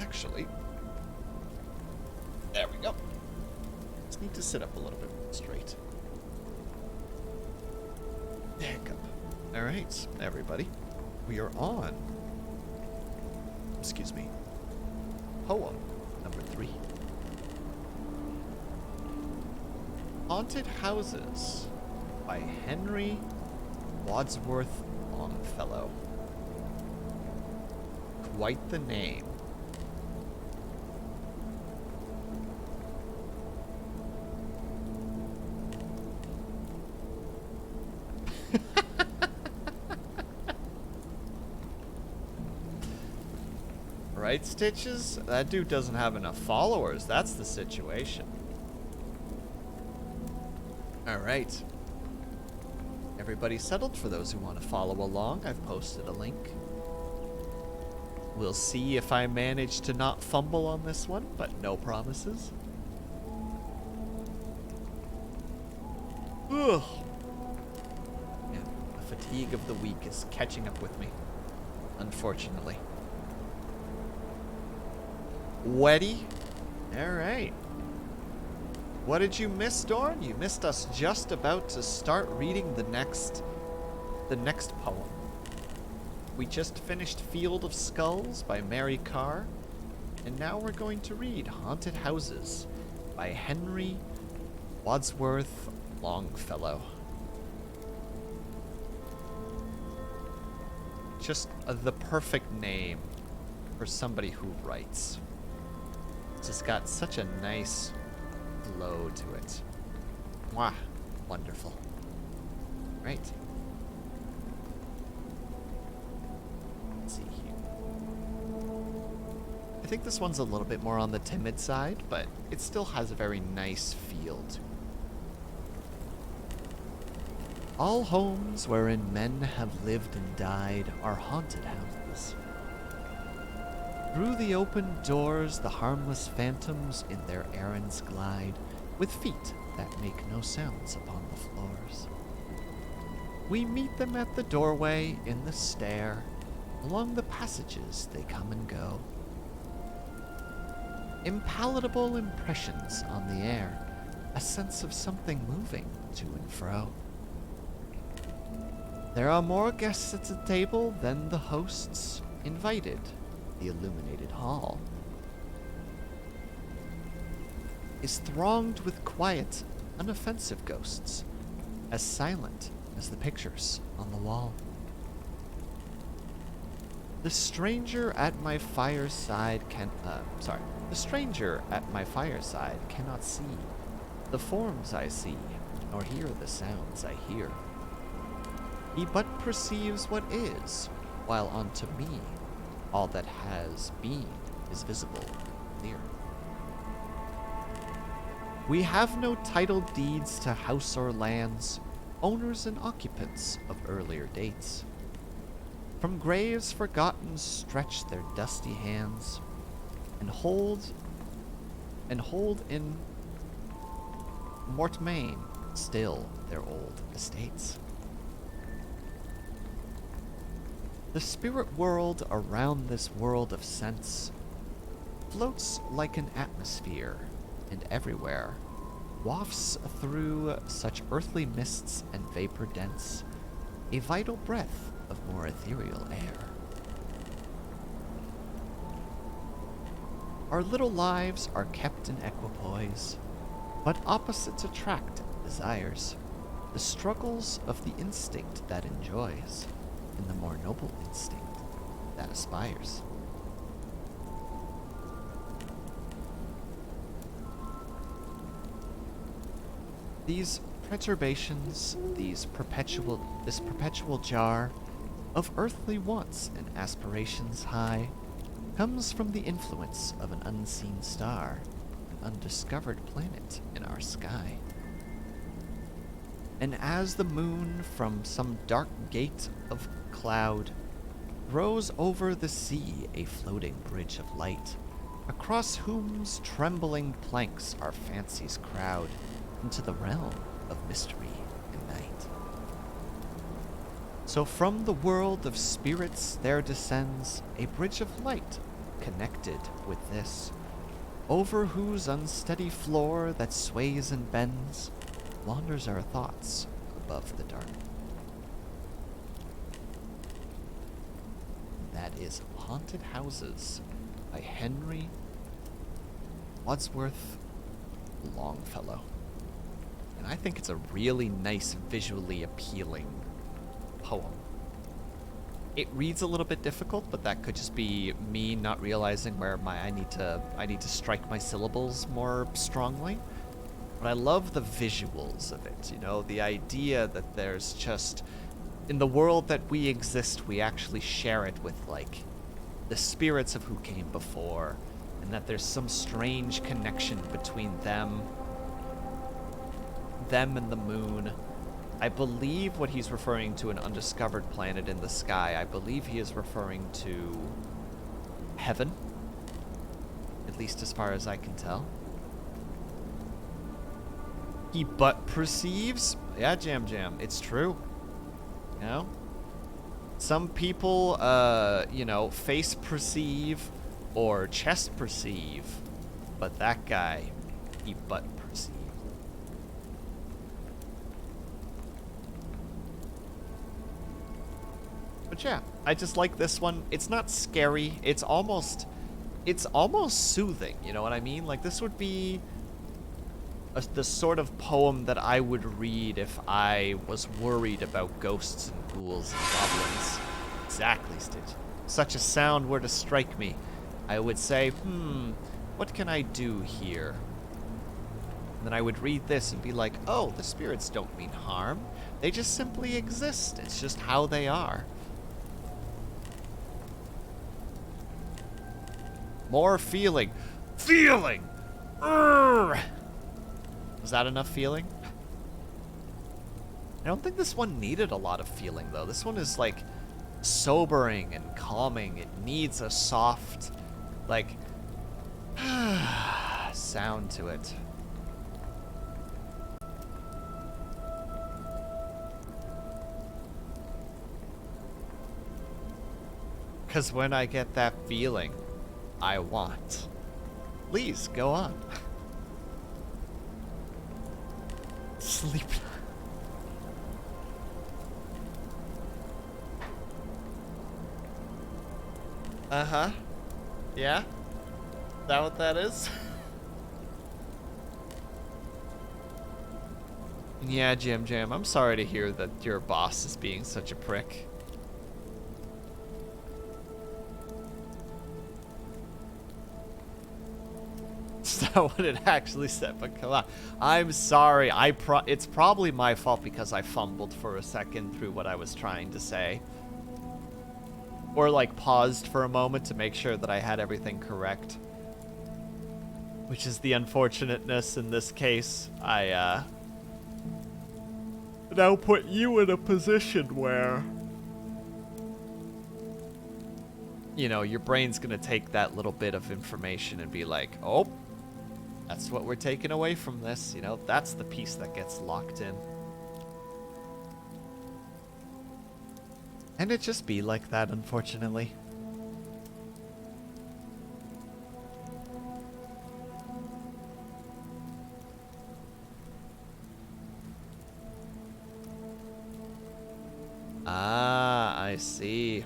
Actually, there we go. Just need to sit up a little bit straight. Hiccup. Alright, everybody. We are on. Excuse me. Poem number 3. Haunted Houses by Henry Wadsworth Longfellow. Quite the name. Right, Stitches? That dude doesn't have enough followers. That's the situation. Alright. Everybody settled? For those who want to follow along, I've posted a link. We'll see if I manage to not fumble on this one, but no promises. Ugh. Yeah, the fatigue of the week is catching up with me, unfortunately. Weddy? Alright. What did you miss, Dorn? You missed us just about to start reading the next poem. We just finished Field of Skulls by Mary Carr, and now we're going to read Haunted Houses by Henry Wadsworth Longfellow. Just the perfect name for somebody who writes. It's just got such a nice flow to it. Mwah. Wonderful. Right. Let's see here. I think this one's a little bit more on the timid side, but it still has a very nice feel to it. All homes wherein men have lived and died are haunted houses. Through the open doors, the harmless phantoms in their errands glide, with feet that make no sounds upon the floors. We meet them at the doorway, in the stair, along the passages they come and go. Impalpable impressions on the air, a sense of something moving to and fro. There are more guests at the table than the hosts invited. The illuminated hall is thronged with quiet, unoffensive ghosts, as silent as the pictures on the wall. The stranger at my fireside the stranger at my fireside cannot see the forms I see, nor hear the sounds I hear. He but perceives what is, while unto me all that has been is visible and clear. We have no title deeds to house or lands, owners and occupants of earlier dates. From graves forgotten stretch their dusty hands, and hold in mortmain still their old estates. The spirit world around this world of sense floats like an atmosphere, and everywhere wafts through such earthly mists and vapor dense a vital breath of more ethereal air. Our little lives are kept in equipoise, but opposites attract desires, the struggles of the instinct that enjoys, and the more noble instinct that aspires. These perturbations, this perpetual jar of earthly wants and aspirations high, comes from the influence of an unseen star, an undiscovered planet in our sky. And as the moon from some dark gate of cloud throws over the sea a floating bridge of light, across whose trembling planks our fancies crowd into the realm of mystery and night. So from the world of spirits there descends a bridge of light connected with this, over whose unsteady floor that sways and bends wanders our thoughts above the dark. That is Haunted Houses by Henry Wadsworth Longfellow. And I think it's a really nice, visually appealing poem. It reads a little bit difficult, but that could just be me not realizing where I need to strike my syllables more strongly. But I love the visuals of it, you know, the idea that there's just, in the world that we exist, we actually share it with, like, the spirits of who came before, and that there's some strange connection between them and the moon. I believe what he's referring to, an undiscovered planet in the sky, I believe he is referring to heaven, at least as far as I can tell. He but perceives? Yeah, Jam, it's true. You know? Some people, face perceive or chest perceive, but that guy, he but perceives. But yeah, I just like this one. It's not scary. It's almost soothing, you know what I mean? Like, this would be the sort of poem that I would read if I was worried about ghosts and ghouls and goblins. Exactly, Stitch. Such a sound were to strike me, I would say, what can I do here? And then I would read this and be like, oh, the spirits don't mean harm. They just simply exist. It's just how they are. More feeling. Feeling! Urgh! Was that enough feeling? I don't think this one needed a lot of feeling, though. This one is, like, sobering and calming. It needs a soft, like, sound to it. Because when I get that feeling, I want. Please, go on. Sleep. Uh-huh. Yeah? Is that what that is? Yeah, Jam, I'm sorry to hear that your boss is being such a prick. Is that what it actually said? But come on. I'm sorry. It's probably my fault because I fumbled for a second through what I was trying to say. Or like paused for a moment to make sure that I had everything correct. Which is the unfortunateness in this case. I now put you in a position where, you know, your brain's gonna take that little bit of information and be like, oh, that's what we're taking away from this. You know, that's the piece that gets locked in. And it just be like that, unfortunately. Ah, I see.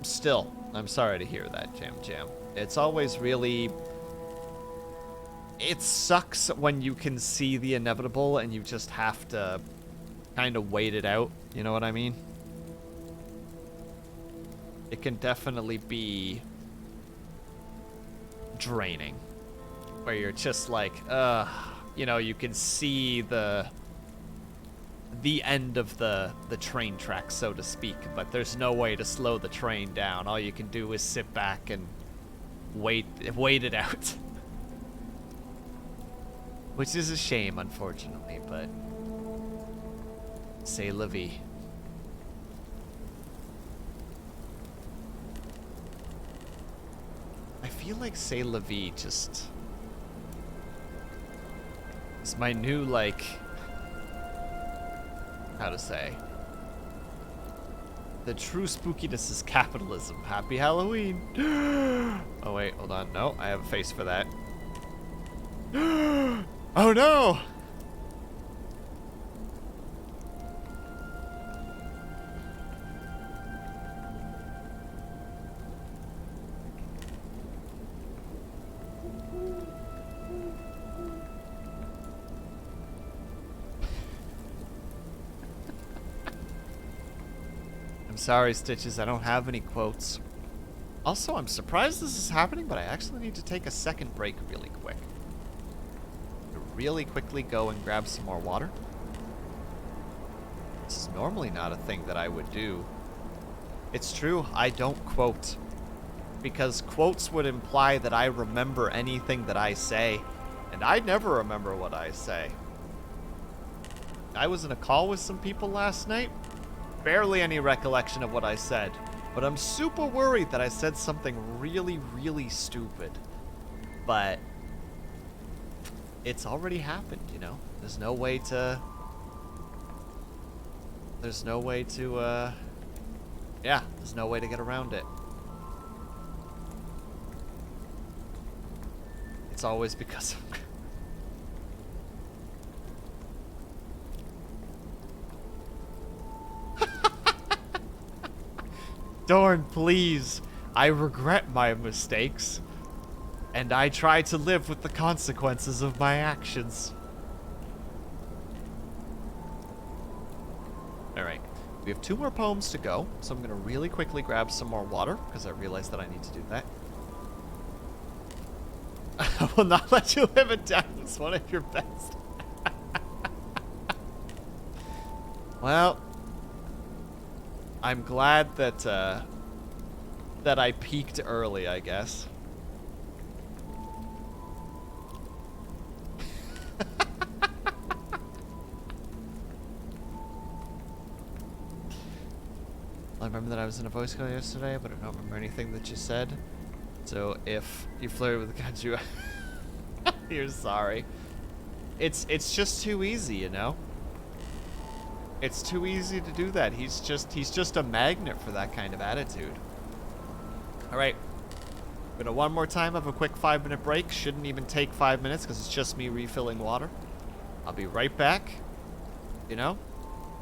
Still, I'm sorry to hear that, Jam. It's always really... It sucks when you can see the inevitable and you just have to kind of wait it out. You know what I mean? It can definitely be draining. Where you're just like, you know, you can see the end of the train track, so to speak, but there's no way to slow the train down. All you can do is sit back and wait it out. Which is a shame, unfortunately, but c'est la vie. I feel like c'est la vie just is my new, like, how to say, the true spookiness is capitalism. Happy Halloween. Oh wait, hold on. No, I have a face for that. Oh no! I'm sorry, Stitches, I don't have any quotes. Also, I'm surprised this is happening, but I actually need to take a second break really quick. Really quickly go and grab some more water. This is normally not a thing that I would do. It's true, I don't quote. Because quotes would imply that I remember anything that I say. And I never remember what I say. I was in a call with some people last night. Barely any recollection of what I said. But I'm super worried that I said something really, really stupid. But it's already happened, you know? There's no way to... yeah, there's no way to get around it. It's always because of... Dorn, please. I regret my mistakes. And I try to live with the consequences of my actions. Alright. We have 2 more poems to go, so I'm going to really quickly grab some more water, because I realize that I need to do that. I will not let you live it down. It's one of your best. Well, I'm glad that, that I peaked early, I guess. I remember that I was in a voice call yesterday, but I don't remember anything that you said. So if you flirted with Kanju, you're sorry. It's just too easy, you know? It's too easy to do that. He's just a magnet for that kind of attitude. Alright. Gonna one more time have a quick 5-minute break. Shouldn't even take 5 minutes because it's just me refilling water. I'll be right back. You know?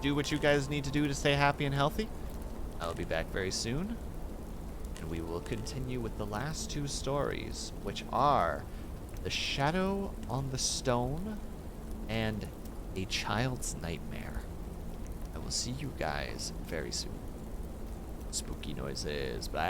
Do what you guys need to do to stay happy and healthy. I'll be back very soon. and we will continue with the last two stories, which are The Shadow on the Stone and A Child's Nightmare. I will see you guys very soon. Spooky noises. Blah.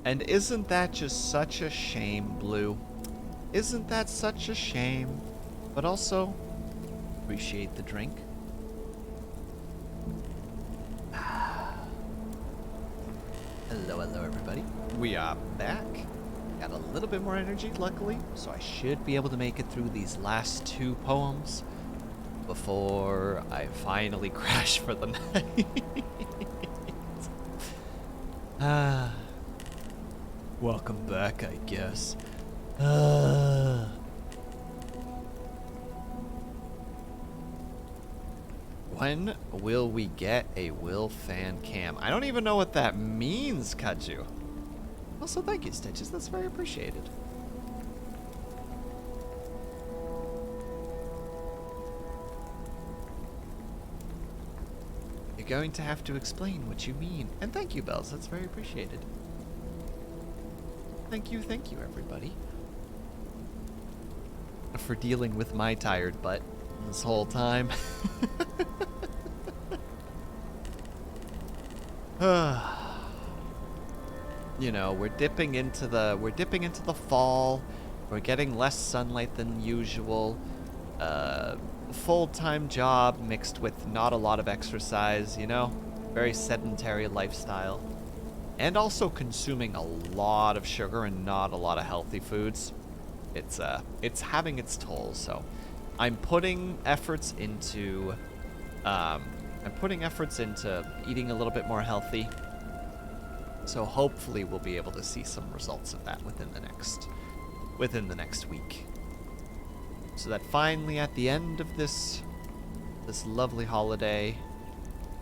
And isn't that just such a shame, Blue? Isn't that such a shame? But also, appreciate the drink. Hello, everybody. We are back. Got a little bit more energy, luckily, so I should be able to make it through these last two poems before I finally crash for the night. Welcome back, I guess. When will we get a Will fan cam? I don't even know what that means, Kaju. Also, thank you, Stitches. That's very appreciated. You're going to have to explain what you mean. And thank you, Bells. That's very appreciated. Thank you, everybody, for dealing with my tired butt this whole time. You know, we're dipping into the fall. We're getting less sunlight than usual. Full-time job mixed with not a lot of exercise, you know? Very sedentary lifestyle. And also consuming a lot of sugar and not a lot of healthy foods. It's having its toll, so I'm putting efforts into eating a little bit more healthy. So hopefully we'll be able to see some results of that within the next week. So that finally at the end of this lovely holiday,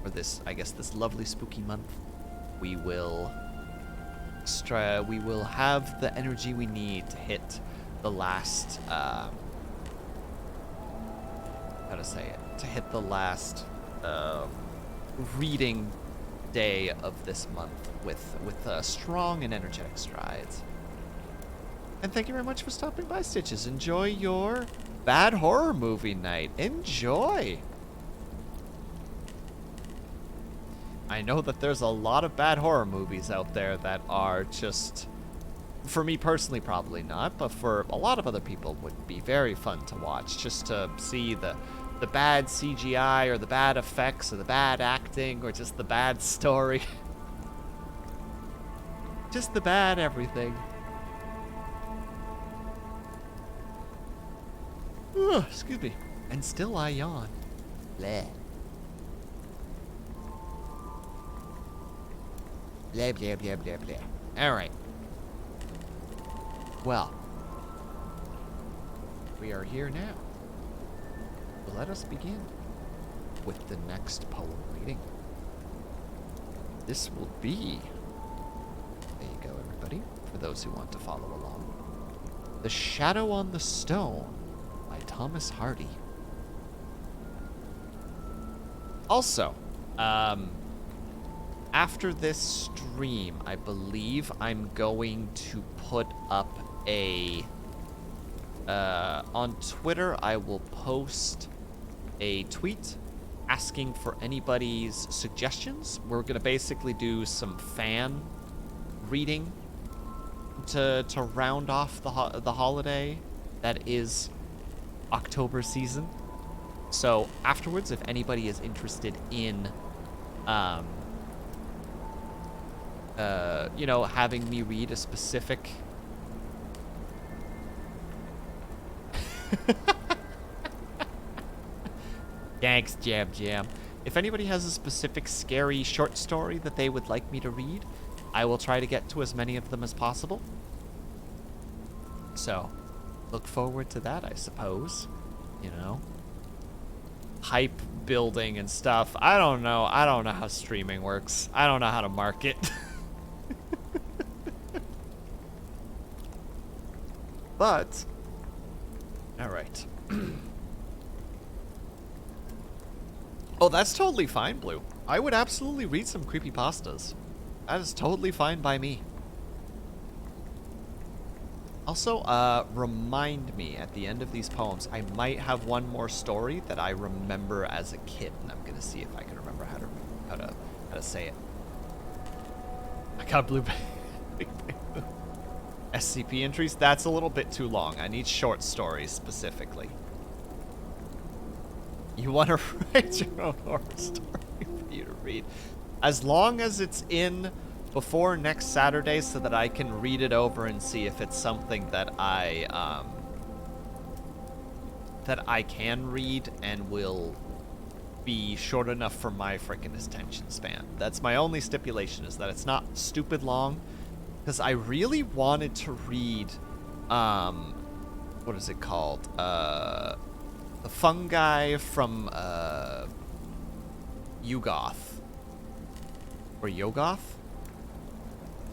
or this, I guess, this lovely spooky month, we will have the energy we need to hit the last, how to say it, to hit the last reading day of this month with strong and energetic strides. And thank you very much for stopping by, Stitches. Enjoy your bad horror movie night. Enjoy. I know that there's a lot of bad horror movies out there that are just, for me personally, probably not, but for a lot of other people would be very fun to watch, just to see the bad CGI or the bad effects or the bad acting or just the bad story. Just the bad everything. Ugh, excuse me. And still I yawn. Bleh. Blah, blah, blah, blah, blah. Alright. Well. We are here now. Let us begin with the next poem reading. This will be, there you go everybody, for those who want to follow along, The Shadow on the Stone by Thomas Hardy. Also, after this stream, I believe I'm going to put up a, on Twitter, I will post a tweet asking for anybody's suggestions. We're gonna basically do some fan reading to round off the holiday that is October season. So afterwards, if anybody is interested in you know, having me read a specific Thanks, Jam Jam. If anybody has a specific scary short story that they would like me to read, I will try to get to as many of them as possible. So, look forward to that, I suppose. You know? Hype building and stuff. I don't know. I don't know how streaming works. I don't know how to market. But, alright. Oh, that's totally fine, Blue. I would absolutely read some creepypastas. That is totally fine by me. Also, remind me at the end of these poems, I might have one more story that I remember as a kid, and I'm gonna see if I can remember how to say it. I got Blue. SCP entries, that's a little bit too long. I need short stories specifically. You want to write your own horror story for you to read. As long as it's in before next Saturday so that I can read it over and see if it's something that I can read and will be short enough for my freaking attention span. That's my only stipulation, is that it's not stupid long. Because I really wanted to read, what is it called? The fungi from, Yugoth. Or Yogoth?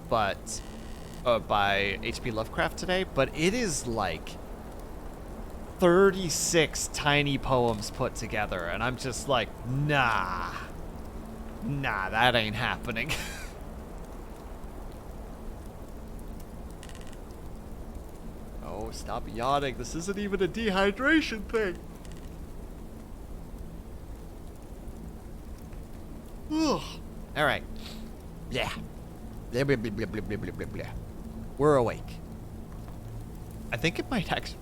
But, by H.P. Lovecraft today. But it is like 36 tiny poems put together. And I'm just like, nah. Nah, that ain't happening. Oh, stop yawning. This isn't even a dehydration thing. Ugh. All right. Yeah. Blah, blah, blah, blah, blah, blah, blah, blah. We're awake. I think it might actually,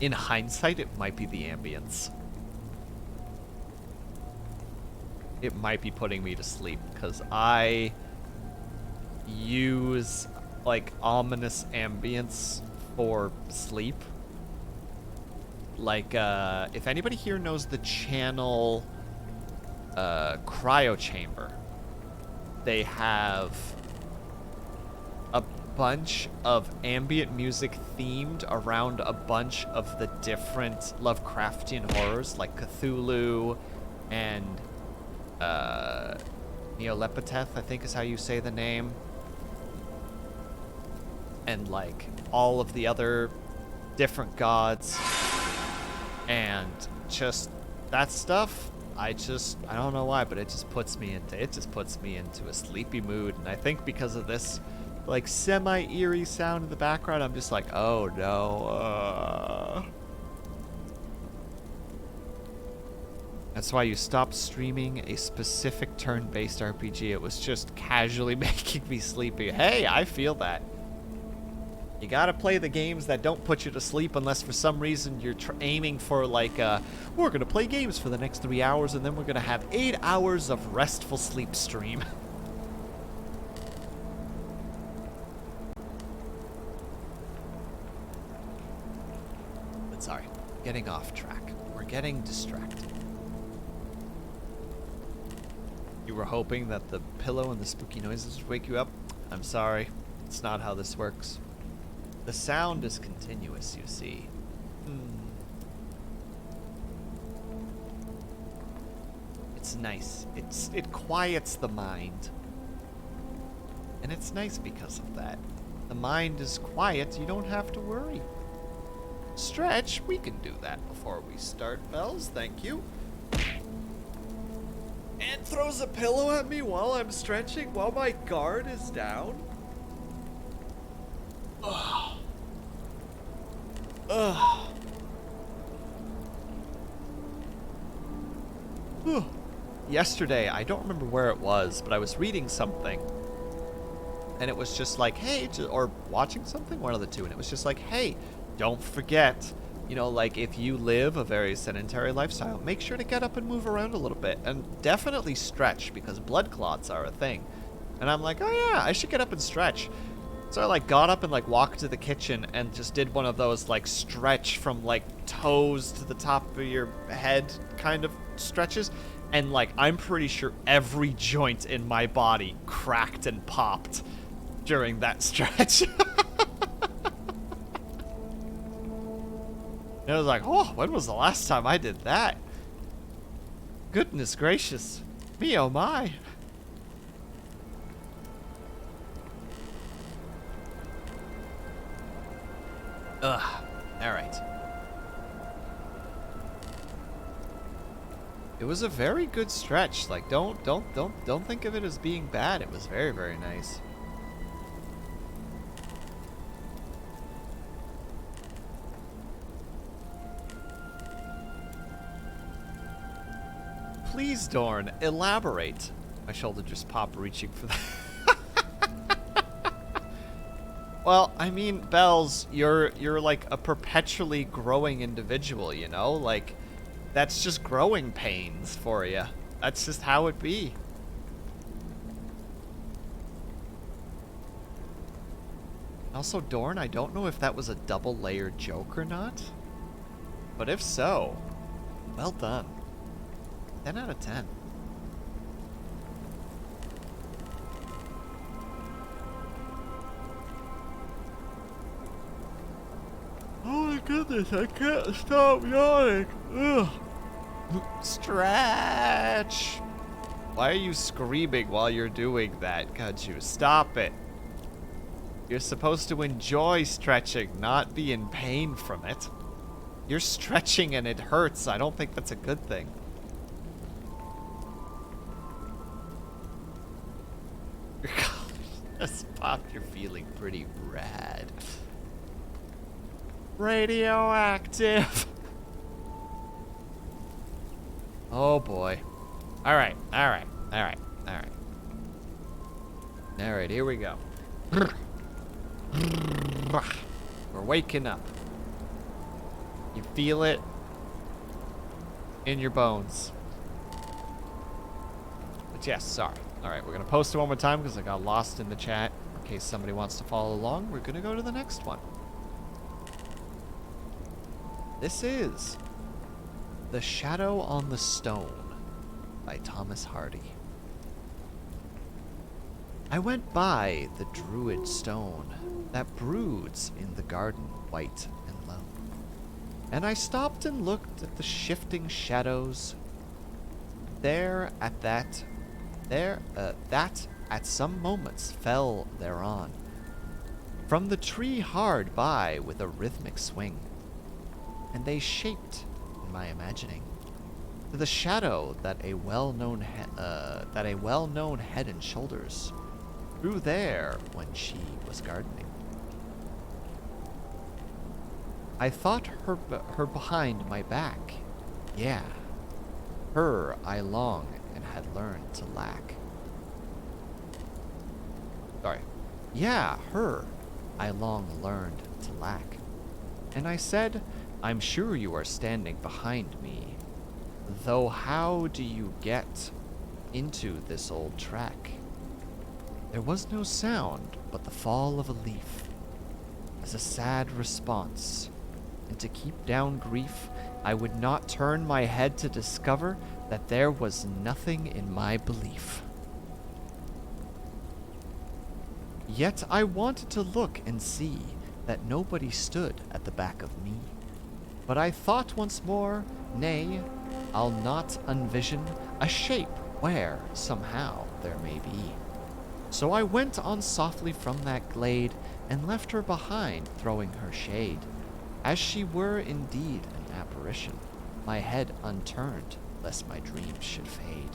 in hindsight, it might be the ambience. It might be putting me to sleep because I use like ominous ambience for sleep. Like, if anybody here knows the channel Cryo Chamber, they have a bunch of ambient music themed around a bunch of the different Lovecraftian horrors, like Cthulhu and Neolepeteth, I think is how you say the name. And like all of the other different gods. And just that stuff, I don't know why, but it just puts me into a sleepy mood. And I think because of this like semi-eerie sound in the background, I'm just like, oh no. That's why you stopped streaming a specific turn-based RPG. It was just casually making me sleepy. Hey, I feel that. You gotta play the games that don't put you to sleep unless for some reason you're aiming for like, we're gonna play games for the next 3 hours and then we're gonna have 8 hours of restful sleep stream. But sorry, getting off track. We're getting distracted. You were hoping that the pillow and the spooky noises would wake you up? I'm sorry. It's not how this works. The sound is continuous, you see. It's nice. It quiets the mind. And it's nice because of that. The mind is quiet, you don't have to worry. Stretch, we can do that before we start, Bells, thank you. And throws a pillow at me while I'm stretching, while my guard is down. Ugh. Ugh. Whew. Yesterday, I don't remember where it was, but I was reading something. And it was just like, hey, or watching something, one of the two, and it was just like, hey, don't forget, you know, like if you live a very sedentary lifestyle, make sure to get up and move around a little bit and definitely stretch because blood clots are a thing. And I'm like, oh yeah, I should get up and stretch. So I like got up and like walked to the kitchen and just did one of those like stretch from like toes to the top of your head kind of stretches. And like, I'm pretty sure every joint in my body cracked and popped during that stretch. And I was like, oh, when was the last time I did that? Goodness gracious. Me oh my. Ugh. Alright. It was a very good stretch. Like, don't think of it as being bad. It was very, very nice. Please, Dorn, elaborate. My shoulder just popped reaching for that. Well, I mean, Bells, you're like a perpetually growing individual, you know? Like, that's just growing pains for you. That's just how it be. Also, Dorn, I don't know if that was a double-layered joke or not. But if so, well done. 10 out of 10. Oh my goodness, I can't stop yawning. Ugh. Stretch. Why are you screaming while you're doing that? God, you stop it. You're supposed to enjoy stretching, not be in pain from it. You're stretching and it hurts. I don't think that's a good thing. Just pop, you're feeling pretty rad. Radioactive. Oh boy. Alright, alright, alright, alright. Alright, here we go. We're waking up. You feel it in your bones. But yes, sorry. Alright, we're going to post it one more time because I got lost in the chat. In case somebody wants to follow along, we're going to go to the next one. This is The Shadow on the Stone by Thomas Hardy. I went by the druid stone that broods in the garden white and lone, and I stopped and looked at the shifting shadows that at some moments fell thereon, from the tree hard by with a rhythmic swing, and they shaped, in my imagining, to the shadow that a well-known head and shoulders threw there when she was gardening. I thought her behind my back, yeah, her I long and had learned to lack. Sorry. Yeah, her I long learned to lack. And I said, I'm sure you are standing behind me, though how do you get into this old track? There was no sound but the fall of a leaf, as a sad response, and to keep down grief, I would not turn my head to discover that there was nothing in my belief. Yet I wanted to look and see that nobody stood at the back of me. But I thought once more, nay, I'll not unvision a shape where, somehow, there may be. So I went on softly from that glade, and left her behind, throwing her shade, as she were indeed an apparition, my head unturned, lest my dreams should fade.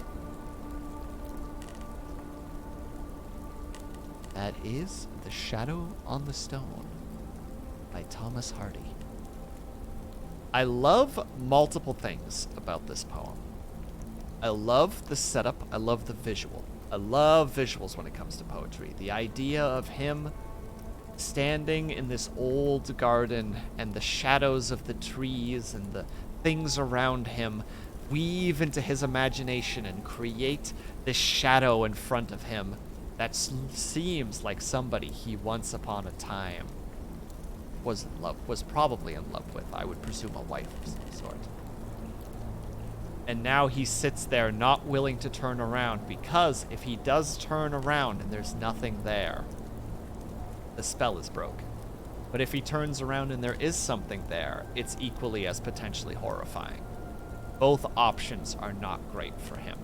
That is The Shadow on the Stone by Thomas Hardy. I love multiple things about this poem. I love the setup. I love the visual. I love visuals when it comes to poetry. The idea of him standing in this old garden and the shadows of the trees and the things around him weave into his imagination and create this shadow in front of him that seems like somebody he once upon a time was probably in love with. I would presume a wife of some sort. And now he sits there not willing to turn around, because if he does turn around and there's nothing there, the spell is broke. But if he turns around and there is something there, it's equally as potentially horrifying. Both options are not great for him.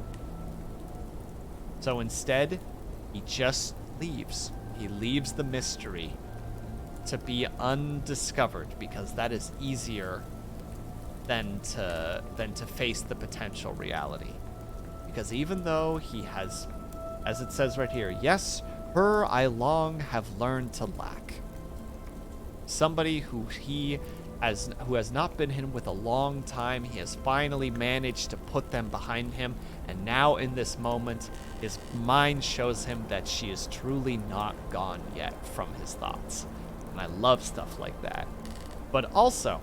So instead, he just leaves. He leaves the mystery to be undiscovered, because that is easier than to face the potential reality. Because even though he has, as it says right here, yes, her I long have learned to lack. Somebody who has not been him with a long time, he has finally managed to put them behind him, and now in this moment, his mind shows him that she is truly not gone yet from his thoughts. And I love stuff like that. But also,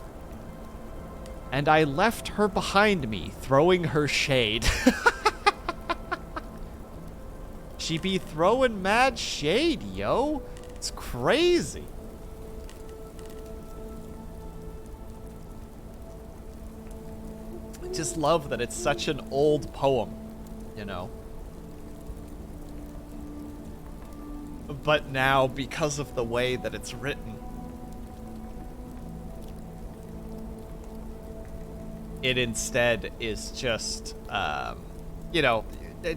and I left her behind me, throwing her shade. She be throwing mad shade, yo. It's crazy. I just love that it's such an old poem, you know? But now, because of the way that it's written, it instead is just, you know,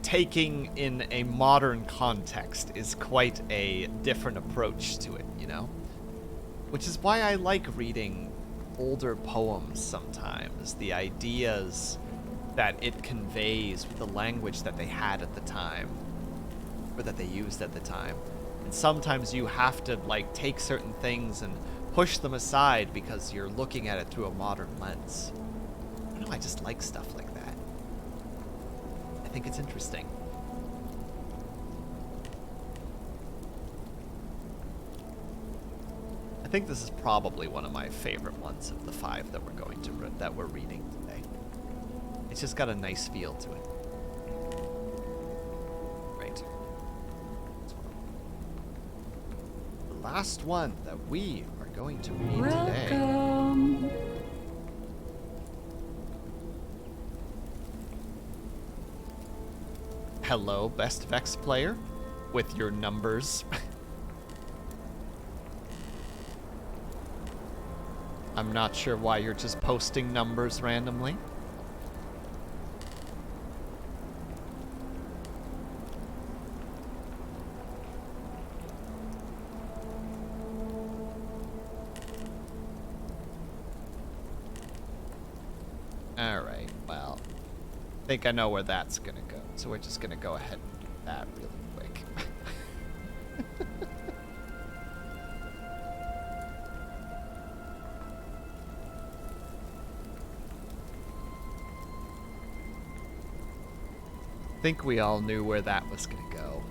taking in a modern context is quite a different approach to it, you know? Which is why I like reading older poems sometimes. The ideas that it conveys with the language that they had at the time, or that they used at the time. And sometimes you have to, like, take certain things and push them aside because you're looking at it through a modern lens. I don't know, I just like stuff like that. I think it's interesting. I think this is probably one of my favorite ones of the 5 that we're reading today. It's just got a nice feel to it. Right. The last one that we are going to read today. Hello, Best Vex player, with your numbers. I'm not sure why you're just posting numbers randomly. Alright, well. I think I know where that's gonna go. So we're just gonna go ahead and do that really quick. I think we all knew where that was gonna go.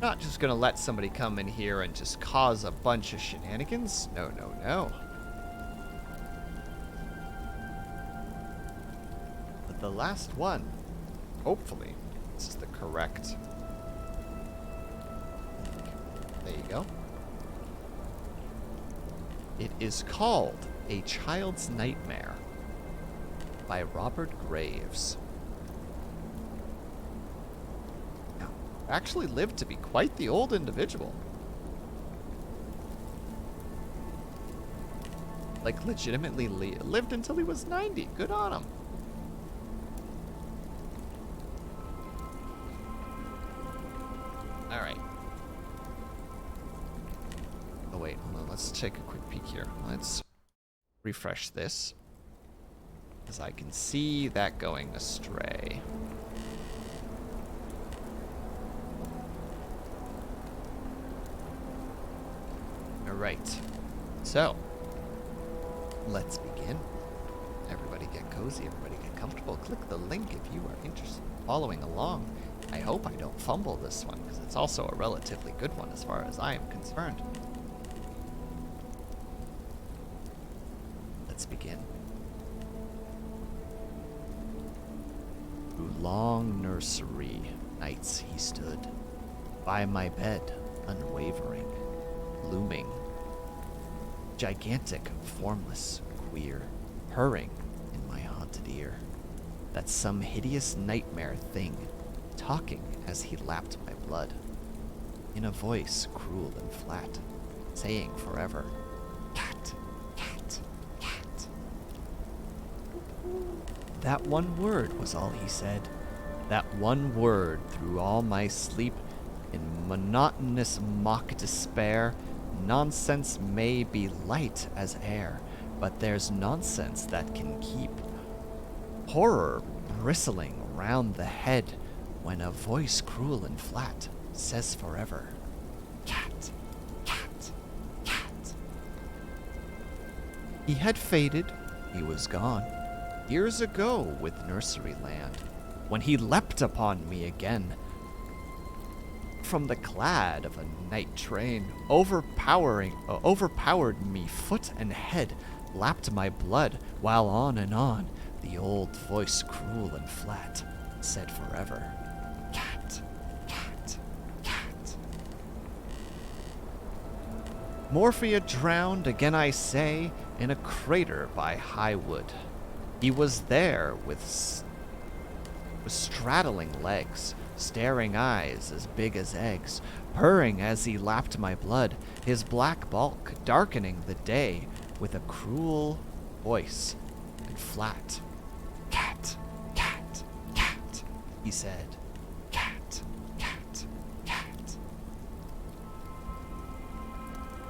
Not just gonna let somebody come in here and just cause a bunch of shenanigans. No, no, no. But the last one, hopefully, this is the correct. There you go. It is called A Child's Nightmare by Robert Graves. Actually lived to be quite the old individual. Like, legitimately lived until he was 90. Good on him. Alright. Oh, wait. Hold on. Let's take a quick peek here. Let's refresh this. Because I can see that going astray. Alright, so let's begin. Everybody get cozy, everybody get comfortable. Click the link if you are interested in following along. I hope I don't fumble this one, because it's also a relatively good one as far as I am concerned. Let's begin. Through long nursery nights he stood, by my bed, unwavering, looming, gigantic, formless, queer, purring in my haunted ear, that some hideous nightmare thing, talking as he lapped my blood, in a voice cruel and flat, saying forever, cat, cat, cat. That one word was all he said, that one word through all my sleep, in monotonous mock despair. Nonsense may be light as air, but there's nonsense that can keep horror bristling round the head when a voice cruel and flat says forever, cat, cat, cat. He had faded, he was gone, years ago with nursery land, when he leapt upon me again, from the clad of a night train, overpowered me foot and head, lapped my blood, while on and on, the old voice cruel and flat, said forever, cat, cat, cat. Morphia drowned, again I say, in a crater by Highwood. He was there with straddling legs, staring eyes as big as eggs, purring as he lapped my blood, his black bulk darkening the day with a cruel voice and flat. Cat, cat, cat, he said. Cat, cat, cat.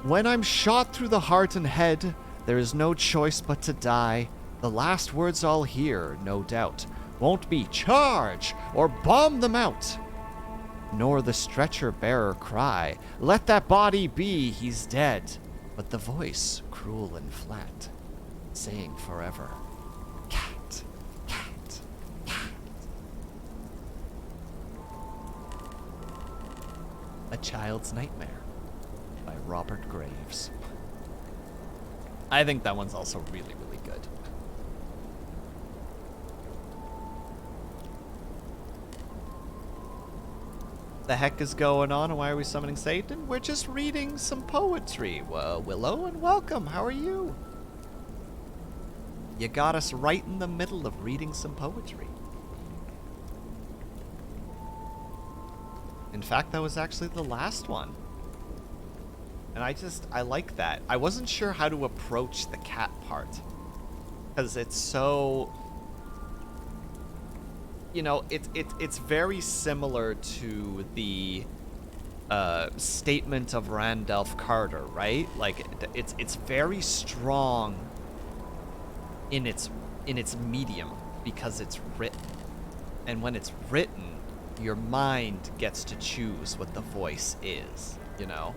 When I'm shot through the heart and head, there is no choice but to die. The last words I'll hear, no doubt, won't be charge or bomb them out, nor the stretcher bearer cry, let that body be, he's dead, but the voice cruel and flat, saying forever, cat, cat, cat. A Child's Nightmare by Robert Graves. I think that one's also really, really good. The heck is going on and why are we summoning Satan? We're just reading some poetry. Willow, and welcome. How are you? You got us right in the middle of reading some poetry. In fact, that was actually the last one. And I like that. I wasn't sure how to approach the cat part, because it's so... You know, it's very similar to the statement of Randolph Carter, right? Like it's very strong in its medium, because it's written. And when it's written, your mind gets to choose what the voice is, you know?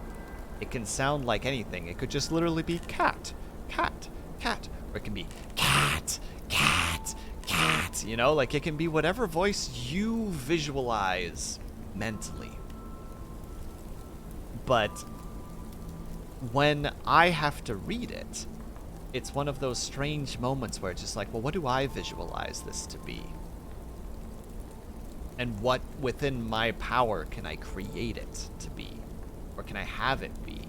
It can sound like anything. It could just literally be cat, cat, cat. Or it can be cat, cat, cat, you know? Like, it can be whatever voice you visualize mentally. But when I have to read it, it's one of those strange moments where it's just like, well, what do I visualize this to be? And what within my power can I create it to be? Or can I have it be?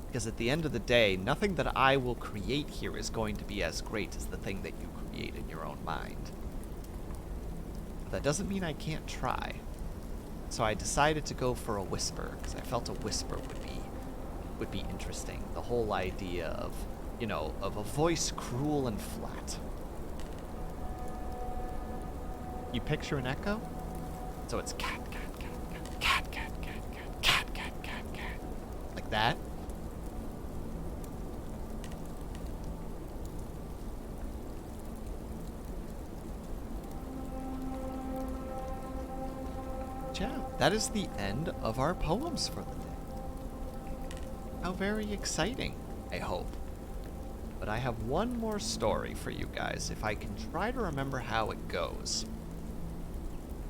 Because at the end of the day, nothing that I will create here is going to be as great as the thing that you create in your own mind. But that doesn't mean I can't try. So I decided to go for a whisper, because I felt a whisper would be interesting. The whole idea of, you know, of a voice cruel and flat. You picture an echo? So it's cat, cat, cat, cat, cat, cat, cat, cat, cat, cat, cat. Like that. Yeah, that is the end of our poems for the day. How very exciting, I hope. But I have one more story for you guys, if I can try to remember how it goes.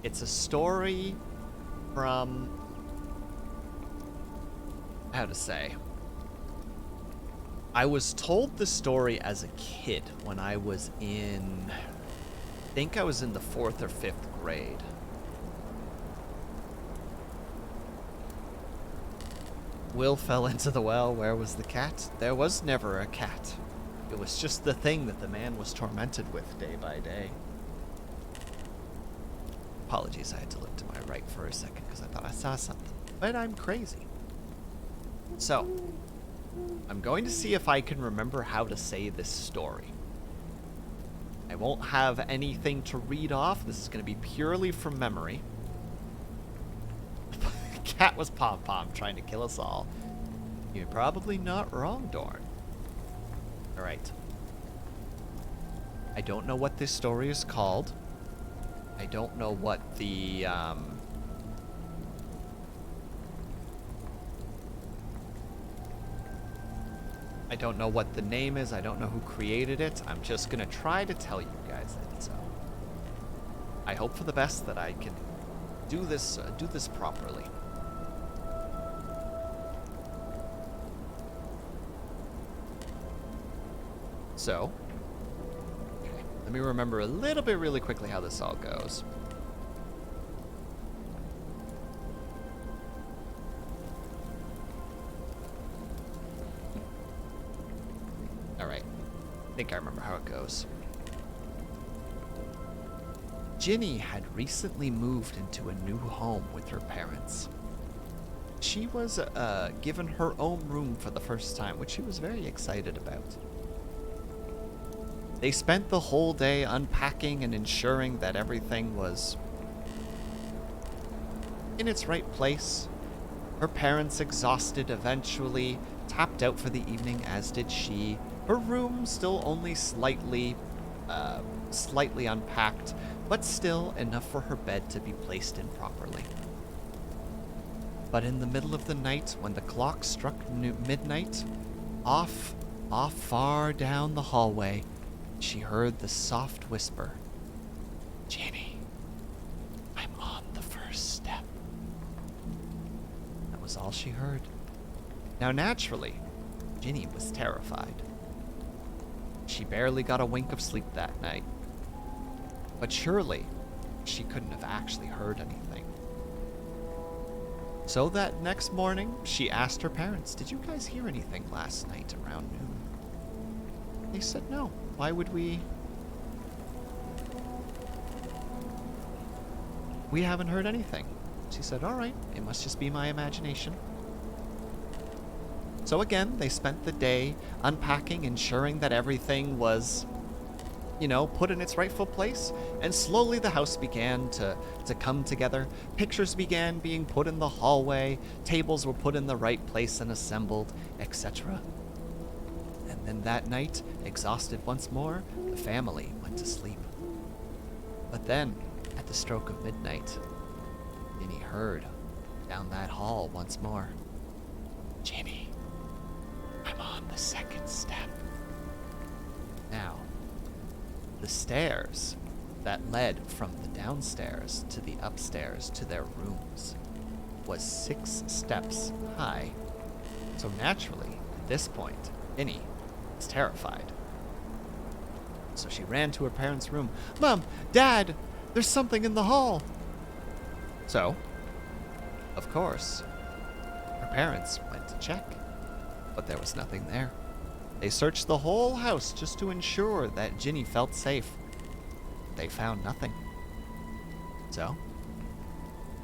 It's a story from, how to say, I was told the story as a kid when I was in, I think I was in the 4th or 5th grade. Will fell into the well. Where was the cat? There was never a cat. It was just the thing that the man was tormented with day by day. Apologies, I had to look to my right for a second because I thought I saw something. But I'm crazy. So, I'm going to see if I can remember how to say this story. I won't have anything to read off. This is going to be purely from memory. Cat was Pom-Pom trying to kill us all. You're probably not wrong, Dorn. Alright. I don't know what this story is called. I don't know what the, I don't know what the name is. I don't know who created it. I'm just gonna try to tell you guys it, so. I hope for the best that I can do this properly. So, okay, let me remember a little bit really quickly how this all goes. Alright, I think I remember how it goes. Ginny had recently moved into a new home with her parents. She was given her own room for the first time, which she was very excited about. They spent the whole day unpacking and ensuring that everything was in its right place. Her parents, exhausted, eventually tapped out for the evening, as did she. Her room still only slightly unpacked, but still enough for her bed to be placed in properly. But in the middle of the night, when the clock struck midnight, off far down the hallway, she heard the soft whisper, "Ginny, I'm on the first step." That was all she heard. Now naturally, Ginny was terrified. She barely got a wink of sleep that night. But surely, she couldn't have actually heard anything. So that next morning, she asked her parents, "Did you guys hear anything last night around noon?" They said no. Why would we? We haven't heard anything. She said, all right, it must just be my imagination. So again, they spent the day unpacking, ensuring that everything was, you know, put in its rightful place. And slowly the house began to come together. Pictures began being put in the hallway. Tables were put in the right place and assembled, etc. And then that night, exhausted once more, the family went to sleep. But then, at the stroke of midnight, Ginny heard down that hall once more. Ginny, I'm on the second step. Now, the stairs that led from the downstairs to the upstairs to their rooms was 6 steps high. So naturally, at this point, Ginny was terrified. So she ran to her parents' room. Mom, Dad, there's something in the hall. So, of course, her parents went to check, but there was nothing there. They searched the whole house just to ensure that Ginny felt safe. They found nothing. So,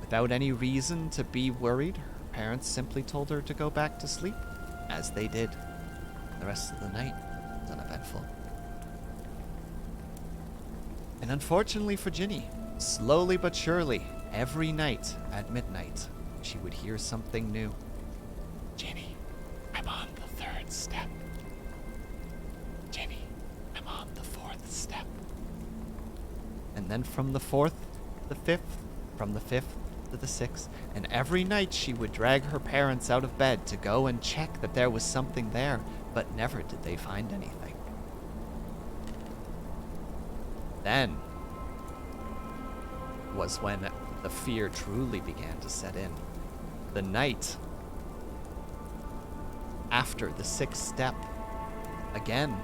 without any reason to be worried, her parents simply told her to go back to sleep, as they did. The rest of the night was uneventful. And unfortunately for Ginny, slowly but surely, every night at midnight, she would hear something new. Ginny, I'm on the 3rd step. Ginny, I'm on the 4th step. And then from the 4th to the 5th, from the 5th to the 6th, and every night she would drag her parents out of bed to go and check that there was something there, but never did they find anything. Then was when the fear truly began to set in. The night after the 6th step, again,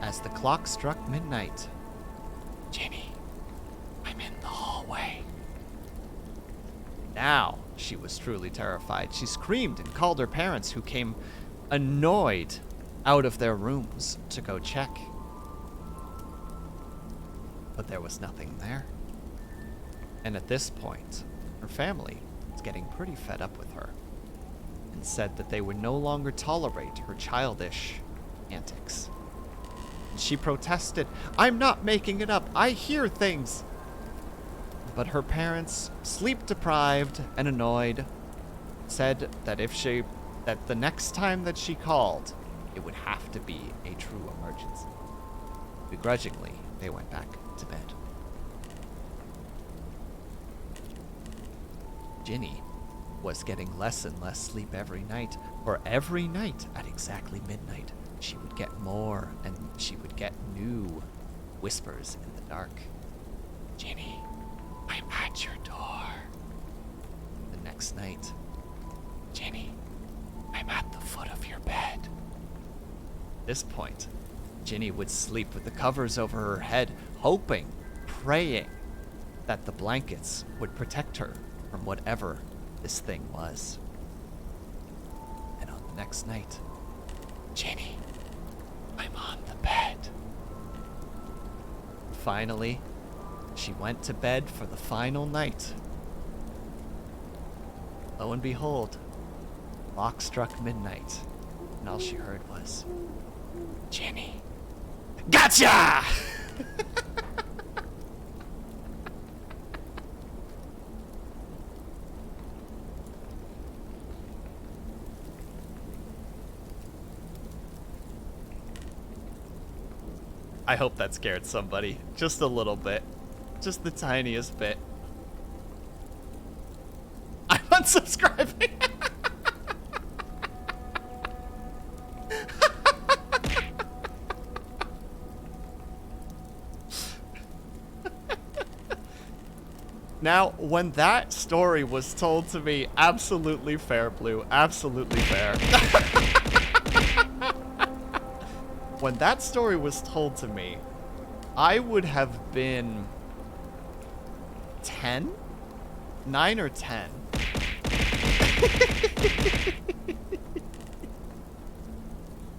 as the clock struck midnight, Ginny, I'm in the hallway. Now she was truly terrified. She screamed and called her parents, who came annoyed out of their rooms to go check. But there was nothing there. And at this point, her family was getting pretty fed up with her and said that they would no longer tolerate her childish antics. And she protested, I'm not making it up, I hear things. But her parents, sleep deprived and annoyed, said that that the next time that she called, it would have to be a true emergency. Begrudgingly, they went back to bed. Ginny was getting less and less sleep every night, for every night at exactly midnight, she would get more and she would get new whispers in the dark. Ginny, I'm at your door. The next night, Ginny, I'm at the foot of your bed. At this point, Ginny would sleep with the covers over her head, hoping, praying that the blankets would protect her from whatever this thing was. And on the next night, Ginny, I'm on the bed. Finally, she went to bed for the final night. Lo and behold, clock struck midnight, and all she heard was, Ginny, gotcha! I hope that scared somebody. Just a little bit. Just the tiniest bit. I'm unsubscribing. Now, when that story was told to me, absolutely fair, Blue. Absolutely fair. When that story was told to me, I would have been 10? 9 or 10.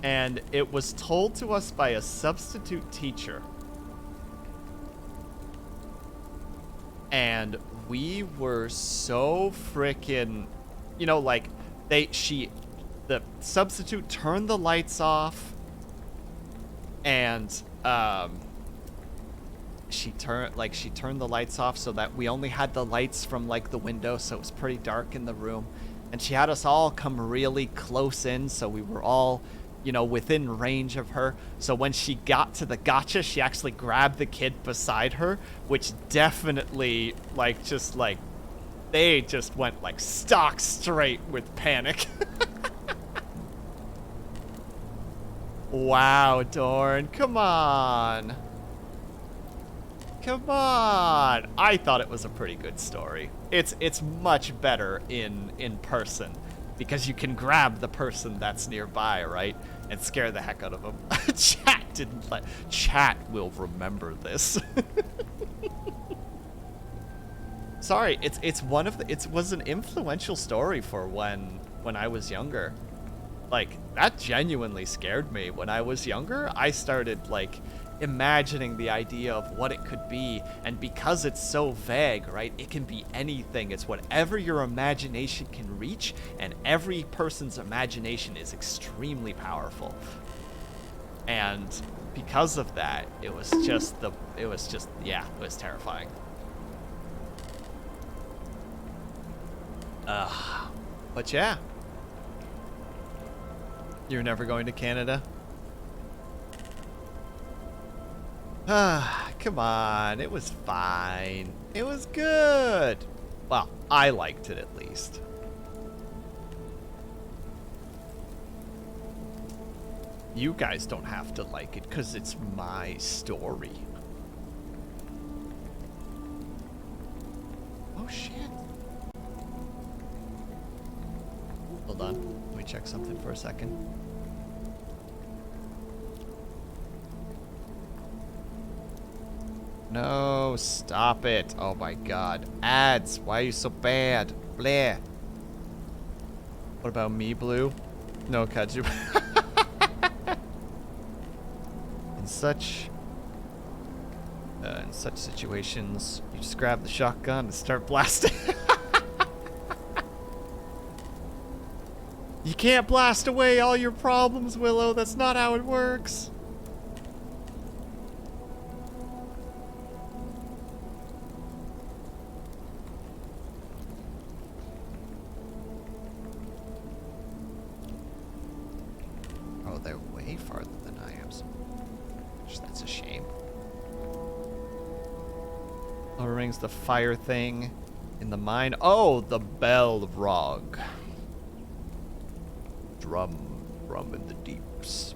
And it was told to us by a substitute teacher. And we were so freaking, you know, like the substitute turned the lights off. And she turned the lights off so that we only had the lights from like the window, so it was pretty dark in the room. And she had us all come really close in, so we were all you know, within range of her. So when she got to the gotcha, she actually grabbed the kid beside her, which definitely, like, just, like, they just went, like, stock straight with panic. Wow, Dorn, come on. Come on. I thought it was a pretty good story. It's much better in person because you can grab the person that's nearby, right? And scare the heck out of them. Chat will remember this. Sorry, it was an influential story for when I was younger. Like, that genuinely scared me. When I was younger, I started, like, imagining the idea of what it could be, and because it's so vague, right, it can be anything. It's whatever your imagination can reach, and every person's imagination is extremely powerful. And because of that, it was terrifying. But yeah. You're never going to Canada? Come on. It was fine. It was good. Well, I liked it at least. You guys don't have to like it because it's my story. Oh, shit. Hold on. Let me check something for a second. No, stop it. Oh my god. Ads, why are you so bad? Bleh. What about me, Blue? No, Kaju. In such situations, you just grab the shotgun and start blasting. You can't blast away all your problems, Willow. That's not how it works. Oh, they're way farther than I am. So that's a shame. Oh, rings the fire thing in the mine. Oh, the Balrog. Drum in the deeps.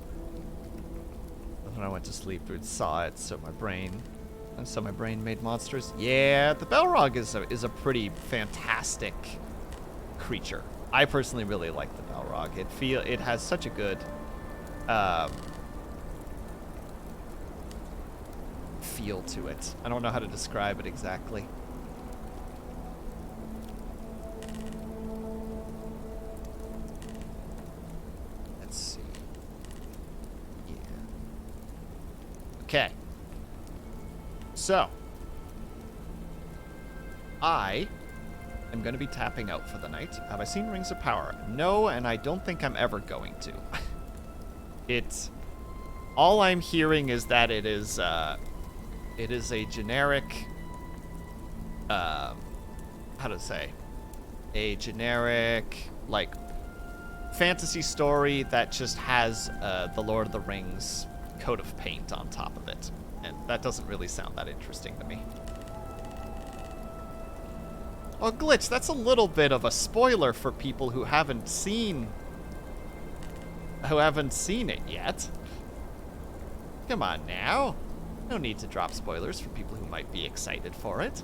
When I went to sleep, it saw it, so my brain made monsters. Yeah, the Balrog is a pretty fantastic creature. I personally really like the Balrog. It has such a good feel to it. I don't know how to describe it exactly. Okay. So, I am going to be tapping out for the night. Have I seen Rings of Power? No, and I don't think I'm ever going to. All I'm hearing is that it is a generic, how to say, a generic, like, fantasy story that just has the Lord of the Rings coat of paint on top of it, and that doesn't really sound that interesting to me. Oh, Glitch, that's a little bit of a spoiler for people who haven't seen it yet. Come on now. No need to drop spoilers for people who might be excited for it.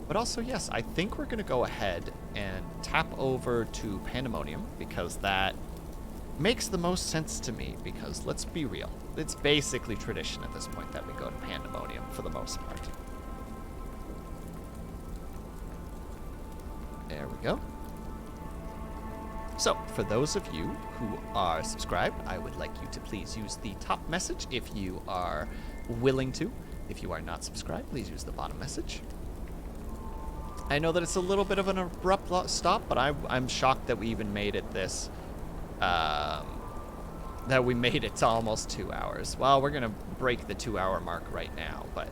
But also, yes, I think we're gonna go ahead and tap over to Pandemonium, because that makes the most sense to me, because let's be real, it's basically tradition at this point that we go to Pandemonium for the most part. There we go. So, for those of you who are subscribed, I would like you to please use the top message if you are willing to. If you are not subscribed, please use the bottom message. I know that it's a little bit of an abrupt stop, but I'm shocked that we even made it this that we made it to almost 2 hours. Well, we're gonna break the 2-hour mark right now, but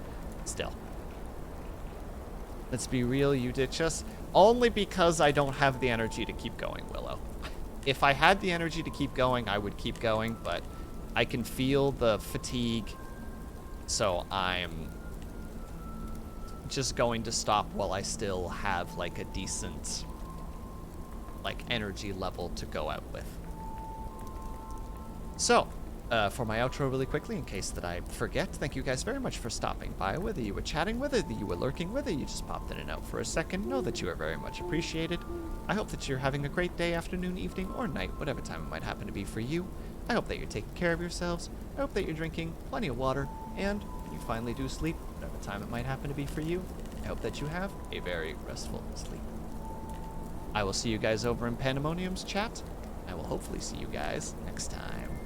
still. Let's be real, you ditch us. Only because I don't have the energy to keep going, Willow. if I had the energy to keep going, I would keep going, but I can feel the fatigue, so I'm just going to stop while I still have like a decent like energy level to go out with. So, for my outro really quickly, in case that I forget, thank you guys very much for stopping by. Whether you were chatting, whether you were lurking, whether you just popped in and out for a second, know that you are very much appreciated. I hope that you're having a great day, afternoon, evening, or night, whatever time it might happen to be for you. I hope that you're taking care of yourselves. I hope that you're drinking plenty of water, and when you finally do sleep, whatever time it might happen to be for you, I hope that you have a very restful sleep. I will see you guys over in Pandemonium's chat. I will hopefully see you guys next time.